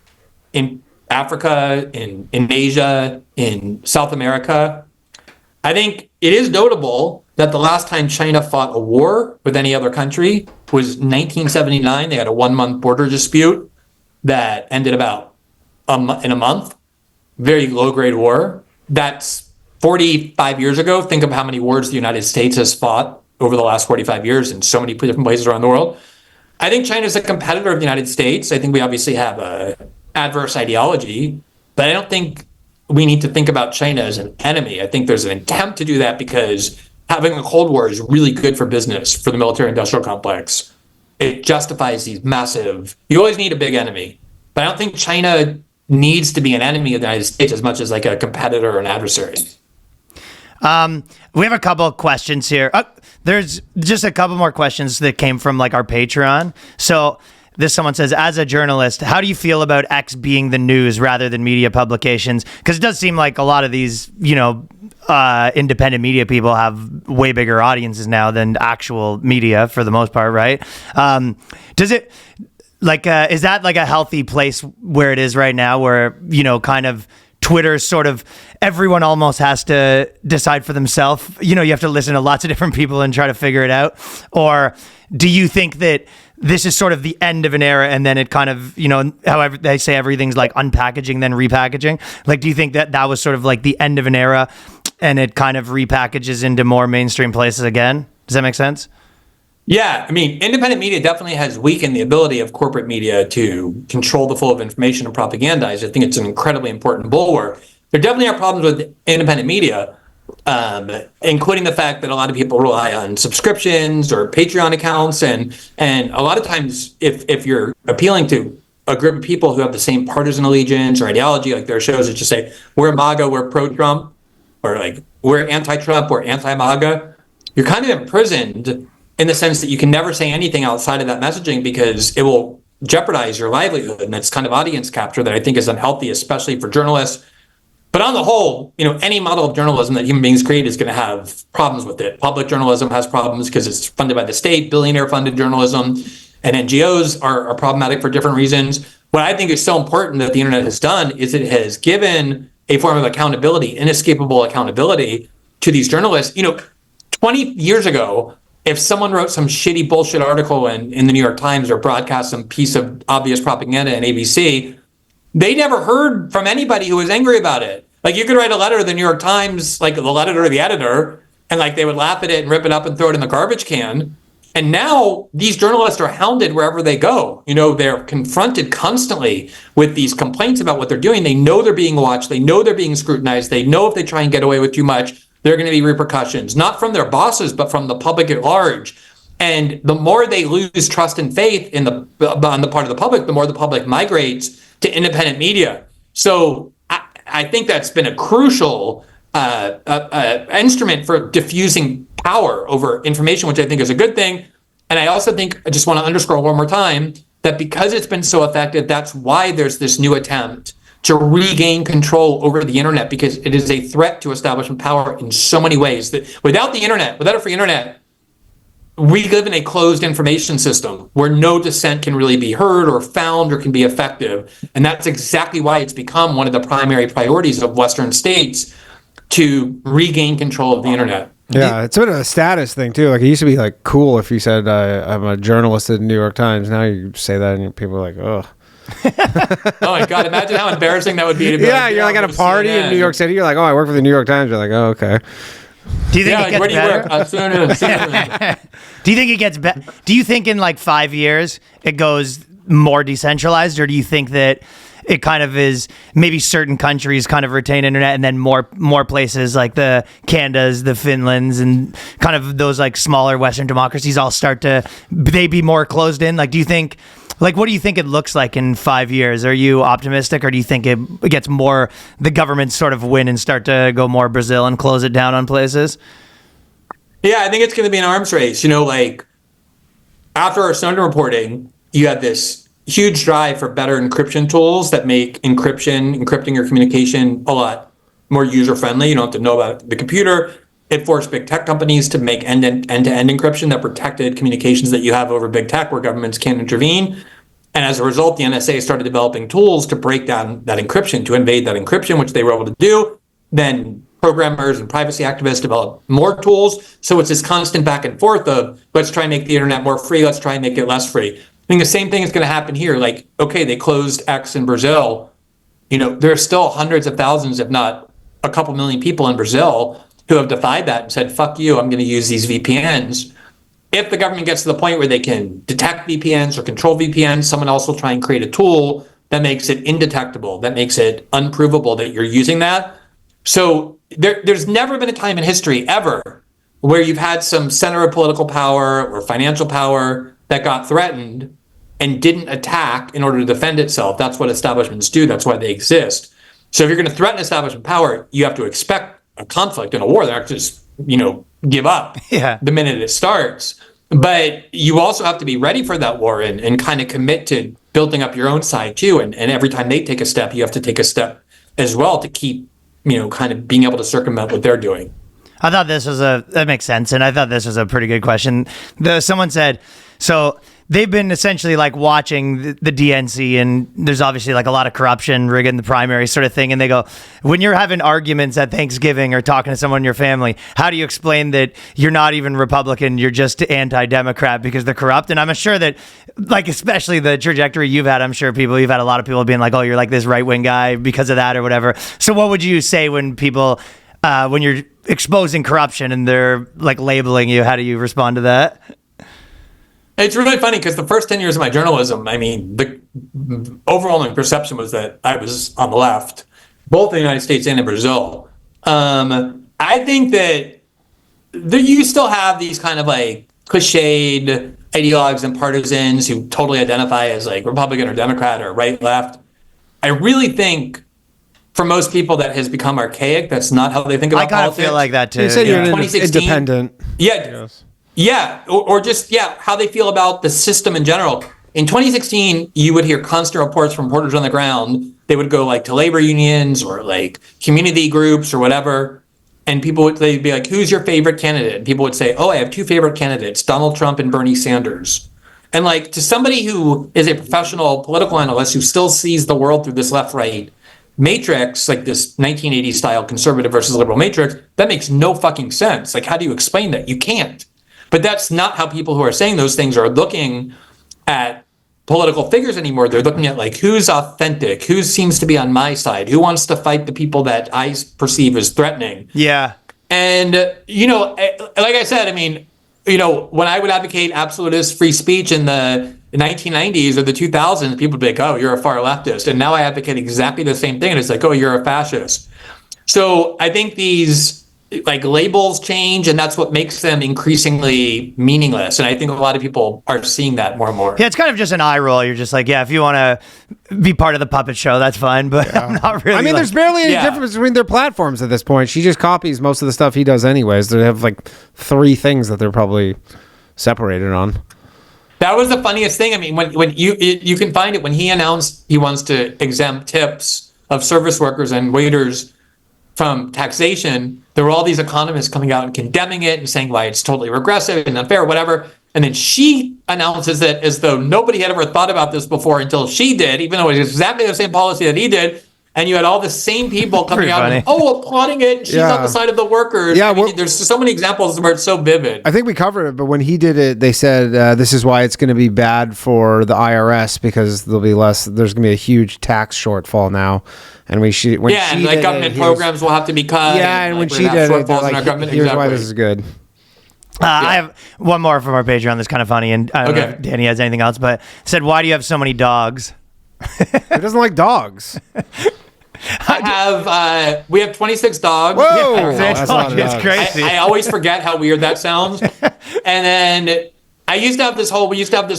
in Africa, in Asia, in South America. I think it is notable that the last time China fought a war with any other country was 1979. They had a 1-month border dispute that ended about in a month. Very low-grade war. That's 45 years ago. Think of how many wars the United States has fought over the last 45 years in so many different places around the world. I think China is a competitor of the United States. I think we obviously have a adverse ideology, but I don't think we need to think about China as an enemy. I think there's an attempt to do that because having a Cold War is really good for business, for the military-industrial complex. It justifies these massive, you always need a big enemy, but I don't think China needs to be an enemy of the United States as much as like a competitor or an adversary. We have a couple of questions here. There's just a couple more questions that came from like our Patreon. So someone says, as a journalist, how do you feel about X being the news rather than media publications? Because it does seem like a lot of these, independent media people have way bigger audiences now than actual media for the most part, right? Does it is that like a healthy place where it is right now, where kind of Twitter sort of everyone almost has to decide for themselves? You have to listen to lots of different people and try to figure it out. Or do you think that this is sort of the end of an era and then it kind of, however they say everything's like unpackaging, then repackaging? Like, do you think that was sort of like the end of an era and it kind of repackages into more mainstream places again? Does that make sense? Yeah, I mean, independent media definitely has weakened the ability of corporate media to control the flow of information and propagandize. I think it's an incredibly important bulwark. There definitely are problems with independent media, including the fact that a lot of people rely on subscriptions or Patreon accounts. And a lot of times, if you're appealing to a group of people who have the same partisan allegiance or ideology, like there are shows that just say, we're MAGA, we're pro-Trump, or like, we're anti-Trump, we're anti-MAGA, you're kind of imprisoned in the sense that you can never say anything outside of that messaging because it will jeopardize your livelihood. And that's kind of audience capture that I think is unhealthy, especially for journalists. But on the whole, any model of journalism that human beings create is going to have problems with it. Public journalism has problems because it's funded by the state, billionaire-funded journalism, and NGOs are problematic for different reasons. What I think is so important that the internet has done is it has given a form of accountability, inescapable accountability to these journalists. 20 years ago, if someone wrote some shitty bullshit article in the New York Times or broadcast some piece of obvious propaganda in ABC, they never heard from anybody who was angry about it. Like, you could write a letter to the New York Times, like the letter to the editor, and like they would laugh at it and rip it up and throw it in the garbage can. And now these journalists are hounded wherever they go. They're confronted constantly with these complaints about what they're doing. They know they're being watched. They know they're being scrutinized. They know if they try and get away with too much, there are going to be repercussions, not from their bosses, but from the public at large. And the more they lose trust and faith on the part of the public, the more the public migrates to independent media. So I think that's been a crucial instrument for diffusing power over information, which I think is a good thing. And I also think, I just want to underscore one more time, that because it's been so effective, that's why there's this new attempt to regain control over the internet, because it is a threat to establishment power in so many ways that without a free internet, we live in a closed information system where no dissent can really be heard or found or can be effective. And that's exactly why it's become one of the primary priorities of Western states to regain control of the internet. Yeah, it's sort of a status thing too. Like, it used to be like cool if you said I'm a journalist at the New York Times. Now you say that and people are like, oh. Oh my God! Imagine how embarrassing that would be to be. Yeah, you're like at a party in New York City. You're like, oh, I work for the New York Times. You're like, oh, okay. Do you think it gets where do you better? work? Do you think it gets better? Do you think in like 5 years it goes more decentralized, or do you think that it kind of is maybe certain countries kind of retain internet and then more places like the Canadas, the Finlands, and kind of those like smaller Western democracies all start to they be more closed in? Like, do you think? Like, what do you think it looks like in 5 years? Are you optimistic, or do you think it gets more, the governments sort of win and start to go more Brazil and close it down on places? Yeah, I think it's going to be an arms race. Like after our Snowden reporting, you had this huge drive for better encryption tools that make encrypting your communication a lot more user-friendly. You don't have to know about the computer. It forced big tech companies to make end-to-end encryption that protected communications that you have over big tech where governments can't intervene. And as a result, the NSA started developing tools to break down that encryption, to invade that encryption, which they were able to do. Then programmers and privacy activists developed more tools. So it's this constant back and forth of let's try and make the internet more free. Let's try and make it less free. I think the same thing is going to happen here. Like, okay, they closed X in Brazil. There are still hundreds of thousands, if not a couple million people in Brazil who have defied that and said, fuck you, I'm going to use these VPNs. If the government gets to the point where they can detect VPNs or control VPNs, someone else will try and create a tool that makes it indetectable, that makes it unprovable that you're using that. So there's never been a time in history ever where you've had some center of political power or financial power that got threatened and didn't attack in order to defend itself. That's what establishments do. That's why they exist. So if you're going to threaten establishment power, you have to expect a conflict and a war. They're not just, give up the minute it starts. But you also have to be ready for that war and kind of commit to building up your own side too. And every time they take a step, you have to take a step as well to keep, kind of being able to circumvent what they're doing. I thought that makes sense. And I thought this was a pretty good question. Someone said, so they've been essentially like watching the DNC, and there's obviously like a lot of corruption, rigging the primary sort of thing. And they go, when you're having arguments at Thanksgiving or talking to someone in your family, how do you explain that you're not even Republican, you're just anti-Democrat because they're corrupt? And I'm sure that, like, especially the trajectory you've had, I'm sure you've had a lot of people being like, oh, you're like this right-wing guy because of that or whatever. So what would you say when people, when you're exposing corruption and they're like labeling you, how do you respond to that? It's really funny because the first 10 years of my journalism, the overwhelming perception was that I was on the left, both in the United States and in Brazil. I think that you still have these kind of like cliched ideologues and partisans who totally identify as like Republican or Democrat or right, left. I really think for most people that has become archaic. That's not how they think about politics. I kind of feel like that too. You said you're 2016, independent. Yeah. Yes. Yeah, or just, how they feel about the system in general. In 2016, you would hear constant reports from reporters on the ground. They would go like to labor unions or like community groups or whatever. And they'd be like, who's your favorite candidate? And people would say, oh, I have two favorite candidates, Donald Trump and Bernie Sanders. And like to somebody who is a professional political analyst who still sees the world through this left-right matrix, like this 1980s style conservative versus liberal matrix, that makes no fucking sense. Like, how do you explain that? You can't. But that's not how people who are saying those things are looking at political figures anymore. They're looking at like who's authentic, who seems to be on my side, who wants to fight the people that I perceive as threatening. Yeah. And, like I said, when I would advocate absolutist free speech in the 1990s or the 2000s, people would be like, oh, you're a far leftist. And now I advocate exactly the same thing. And it's like, oh, you're a fascist. So I think these like labels change, and that's what makes them increasingly meaningless. And I think a lot of people are seeing that more and more. Yeah, it's kind of just an eye roll. You're just like, if you want to be part of the puppet show, that's fine. But I'm not really. There's barely any difference between their platforms at this point. She just copies most of the stuff he does anyways. They have like 3 things that they're probably separated on. That was the funniest thing. When you can find it when he announced he wants to exempt tips of service workers and waiters from taxation, there were all these economists coming out and condemning it and saying why it's totally regressive and unfair, whatever. And then she announces it as though nobody had ever thought about this before until she did, even though it was exactly the same policy that he did. And you had all the same people coming out and, applauding it. And she's on the side of the workers. Yeah, there's so many examples where it's so vivid. I think we covered it, but when he did it, they said this is why it's going to be bad for the IRS because there's going to be a huge tax shortfall now. And government programs will have to be cut. Yeah, and when she did it, like, here's why this is good. I have one more from our Patreon that's kind of funny, and I don't know if Danny has anything else, but it said, why do you have so many dogs? He doesn't like dogs. We have 26 dogs. Whoa, that's crazy. I always forget how weird that sounds. And then we used to have this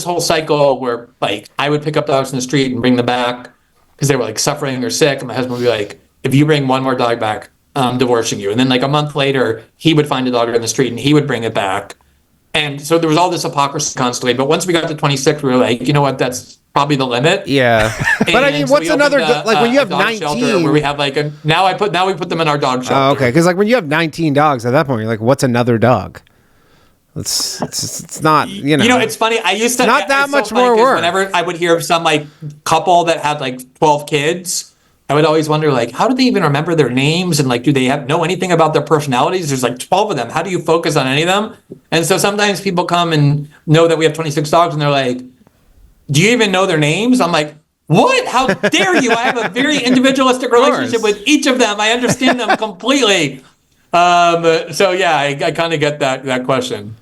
whole cycle where like I would pick up dogs in the street and bring them back because they were like suffering or sick. And my husband would be like, if you bring one more dog back, I'm divorcing you. And then like a month later, he would find a dog in the street and he would bring it back. And so there was all this hypocrisy constantly. But once we got to 26, we were like, you know what, that's probably the limit. Yeah. But what's another, when you have 19. Where we have like now we put them in our dog shelter. Oh, okay. Because like when you have 19 dogs at that point, you're like, what's another dog? It's not, you know. You know, it's funny. I used to not that it's so much funny more 'cause work. Whenever I would hear of some like couple that had like 12 kids, I would always wonder like, how do they even remember their names, and like, do they know anything about their personalities? There's like 12 of them. How do you focus on any of them? And so sometimes people come and know that we have 26 dogs, and they're like, do you even know their names? I'm like, what? How dare you? I have a very individualistic relationship with each of them. I understand them completely. So yeah, I kind of get that question.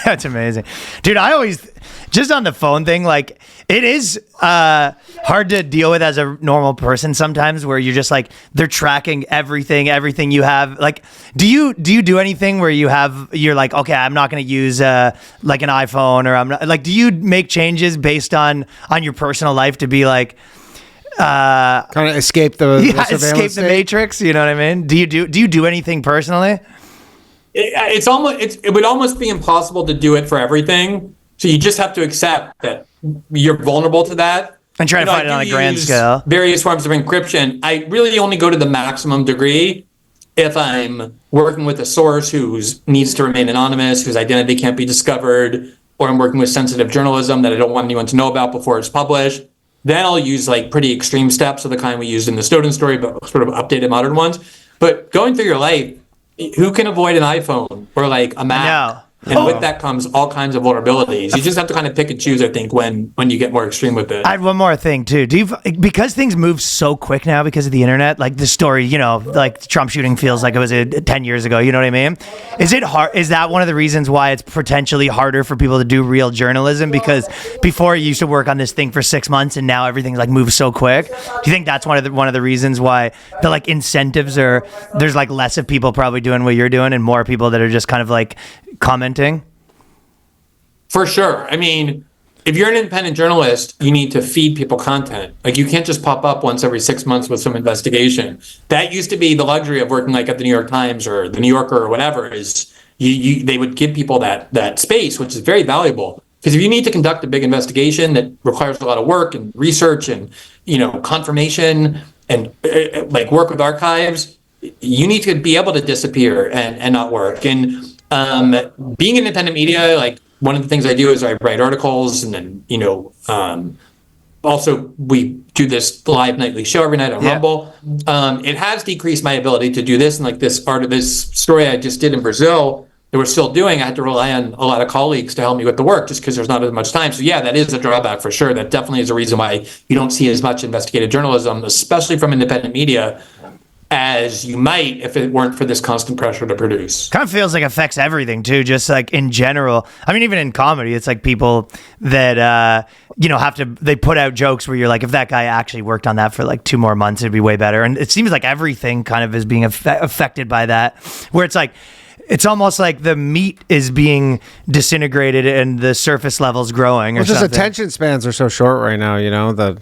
That's amazing. Dude, I always, just on the phone thing, like, it is hard to deal with as a normal person sometimes, where you're just like, they're tracking everything you have. Like, do you do anything where you're like, okay, I'm not going to use like an iPhone, or I'm not, like, do you make changes based on your personal life to be like, kind of escape the surveillance escape the state? matrix? You know what I mean? Do you do anything personally? It would almost be impossible to do it for everything. So you just have to accept that you're vulnerable to that. And try to find it on a grand scale. Various forms of encryption. I really only go to the maximum degree if I'm working with a source who needs to remain anonymous, whose identity can't be discovered, or I'm working with sensitive journalism that I don't want anyone to know about before it's published. Then I'll use like pretty extreme steps of the kind we used in the Snowden story, but sort of updated modern ones. But going through your life, who can avoid an iPhone or like a Mac? And with that comes all kinds of vulnerabilities. You just have to kind of pick and choose, I think, when you get more extreme with it. I have one more thing too. Because things move so quick now because of the internet, like the story, you know, like the Trump shooting feels like it was 10 years ago. You know what I mean? Is it hard? Is that one of the reasons why it's potentially harder for people to do real journalism? Because before you used to work on this thing for 6 months, and now everything's like moves so quick. Do you think that's one of the reasons why the like incentives are, there's like less of people probably doing what you're doing and more people that are just kind of like commenting? For sure. I mean, if you're an independent journalist, you need to feed people content. Like, you can't just pop up once every 6 months with some investigation. That used to be the luxury of working like at the New York Times or the New Yorker or whatever, is they would give people that space, which is very valuable. Because if you need to conduct a big investigation that requires a lot of work and research and, you know, confirmation and like work with archives, you need to be able to disappear and not work. And being independent media, like, one of the things I do is I write articles, and then, you know, also we do this live nightly show every night on Rumble. It has decreased my ability to do this, and like this story I just did in Brazil that we're still doing, I had to rely on a lot of colleagues to help me with the work just because there's not as much time. So yeah, that is a drawback for sure. That definitely is a reason why you don't see as much investigative journalism, especially from independent media, as you might if it weren't for this constant pressure to produce. Kind of feels like it affects everything too, just like in general. I mean, even in comedy, it's like people that you know, they put out jokes where you're like, if that guy actually worked on that for like 2 more months, it'd be way better. And it seems like everything kind of is being affected by that, where it's like, it's almost like the meat is being disintegrated and the surface level's growing. Or just something. attention spans are so short right now, you know, that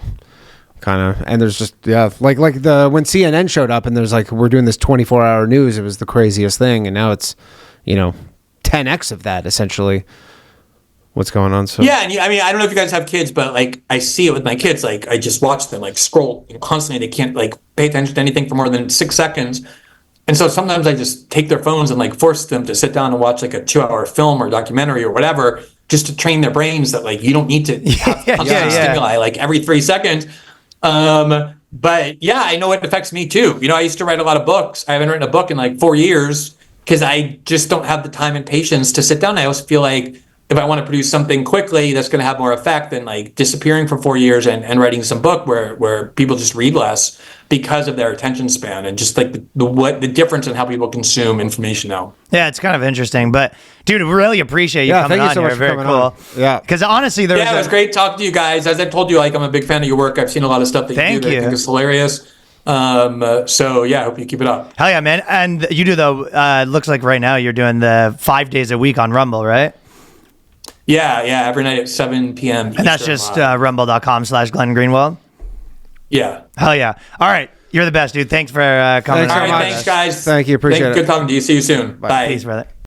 kind of, and there's just, like when CNN showed up and there's like, we're doing this 24-hour news, it was the craziest thing, and now it's, you know, 10x of that essentially, what's going on. So yeah, and I mean, I don't know if you guys have kids, but like, I see it with my kids. Like, I just watch them like scroll constantly. They can't like pay attention to anything for more than 6 seconds. And so sometimes I just take their phones and like force them to sit down and watch like a 2-hour film or documentary or whatever, just to train their brains that like, you don't need to have constant stimuli like every 3 seconds. But yeah, I know it affects me too. You know, I used to write a lot of books. I haven't written a book in like 4 years because I just don't have the time and patience to sit down. I also feel like if I want to produce something quickly that's going to have more effect than like disappearing for 4 years and writing some book where people just read less because of their attention span, and just like the difference in how people consume information now. Yeah, it's kind of interesting. But dude, we really appreciate you coming on here. Very cool. Yeah, because honestly, it was great talking to you guys. As I told you, like, I'm a big fan of your work. I've seen a lot of stuff that you do that I think is hilarious. So yeah, I hope you keep it up. Hell yeah, man. And you do looks like right now you're doing the 5 days a week on Rumble, right? Yeah, every night at 7 p.m. And that's just rumble.com/Glenn Greenwald. Yeah. Hell yeah. All right. You're the best, dude. Thanks for coming. All right, thanks, guys. Thank you. Appreciate it. Good talking to you. See you soon. Bye. Peace, brother.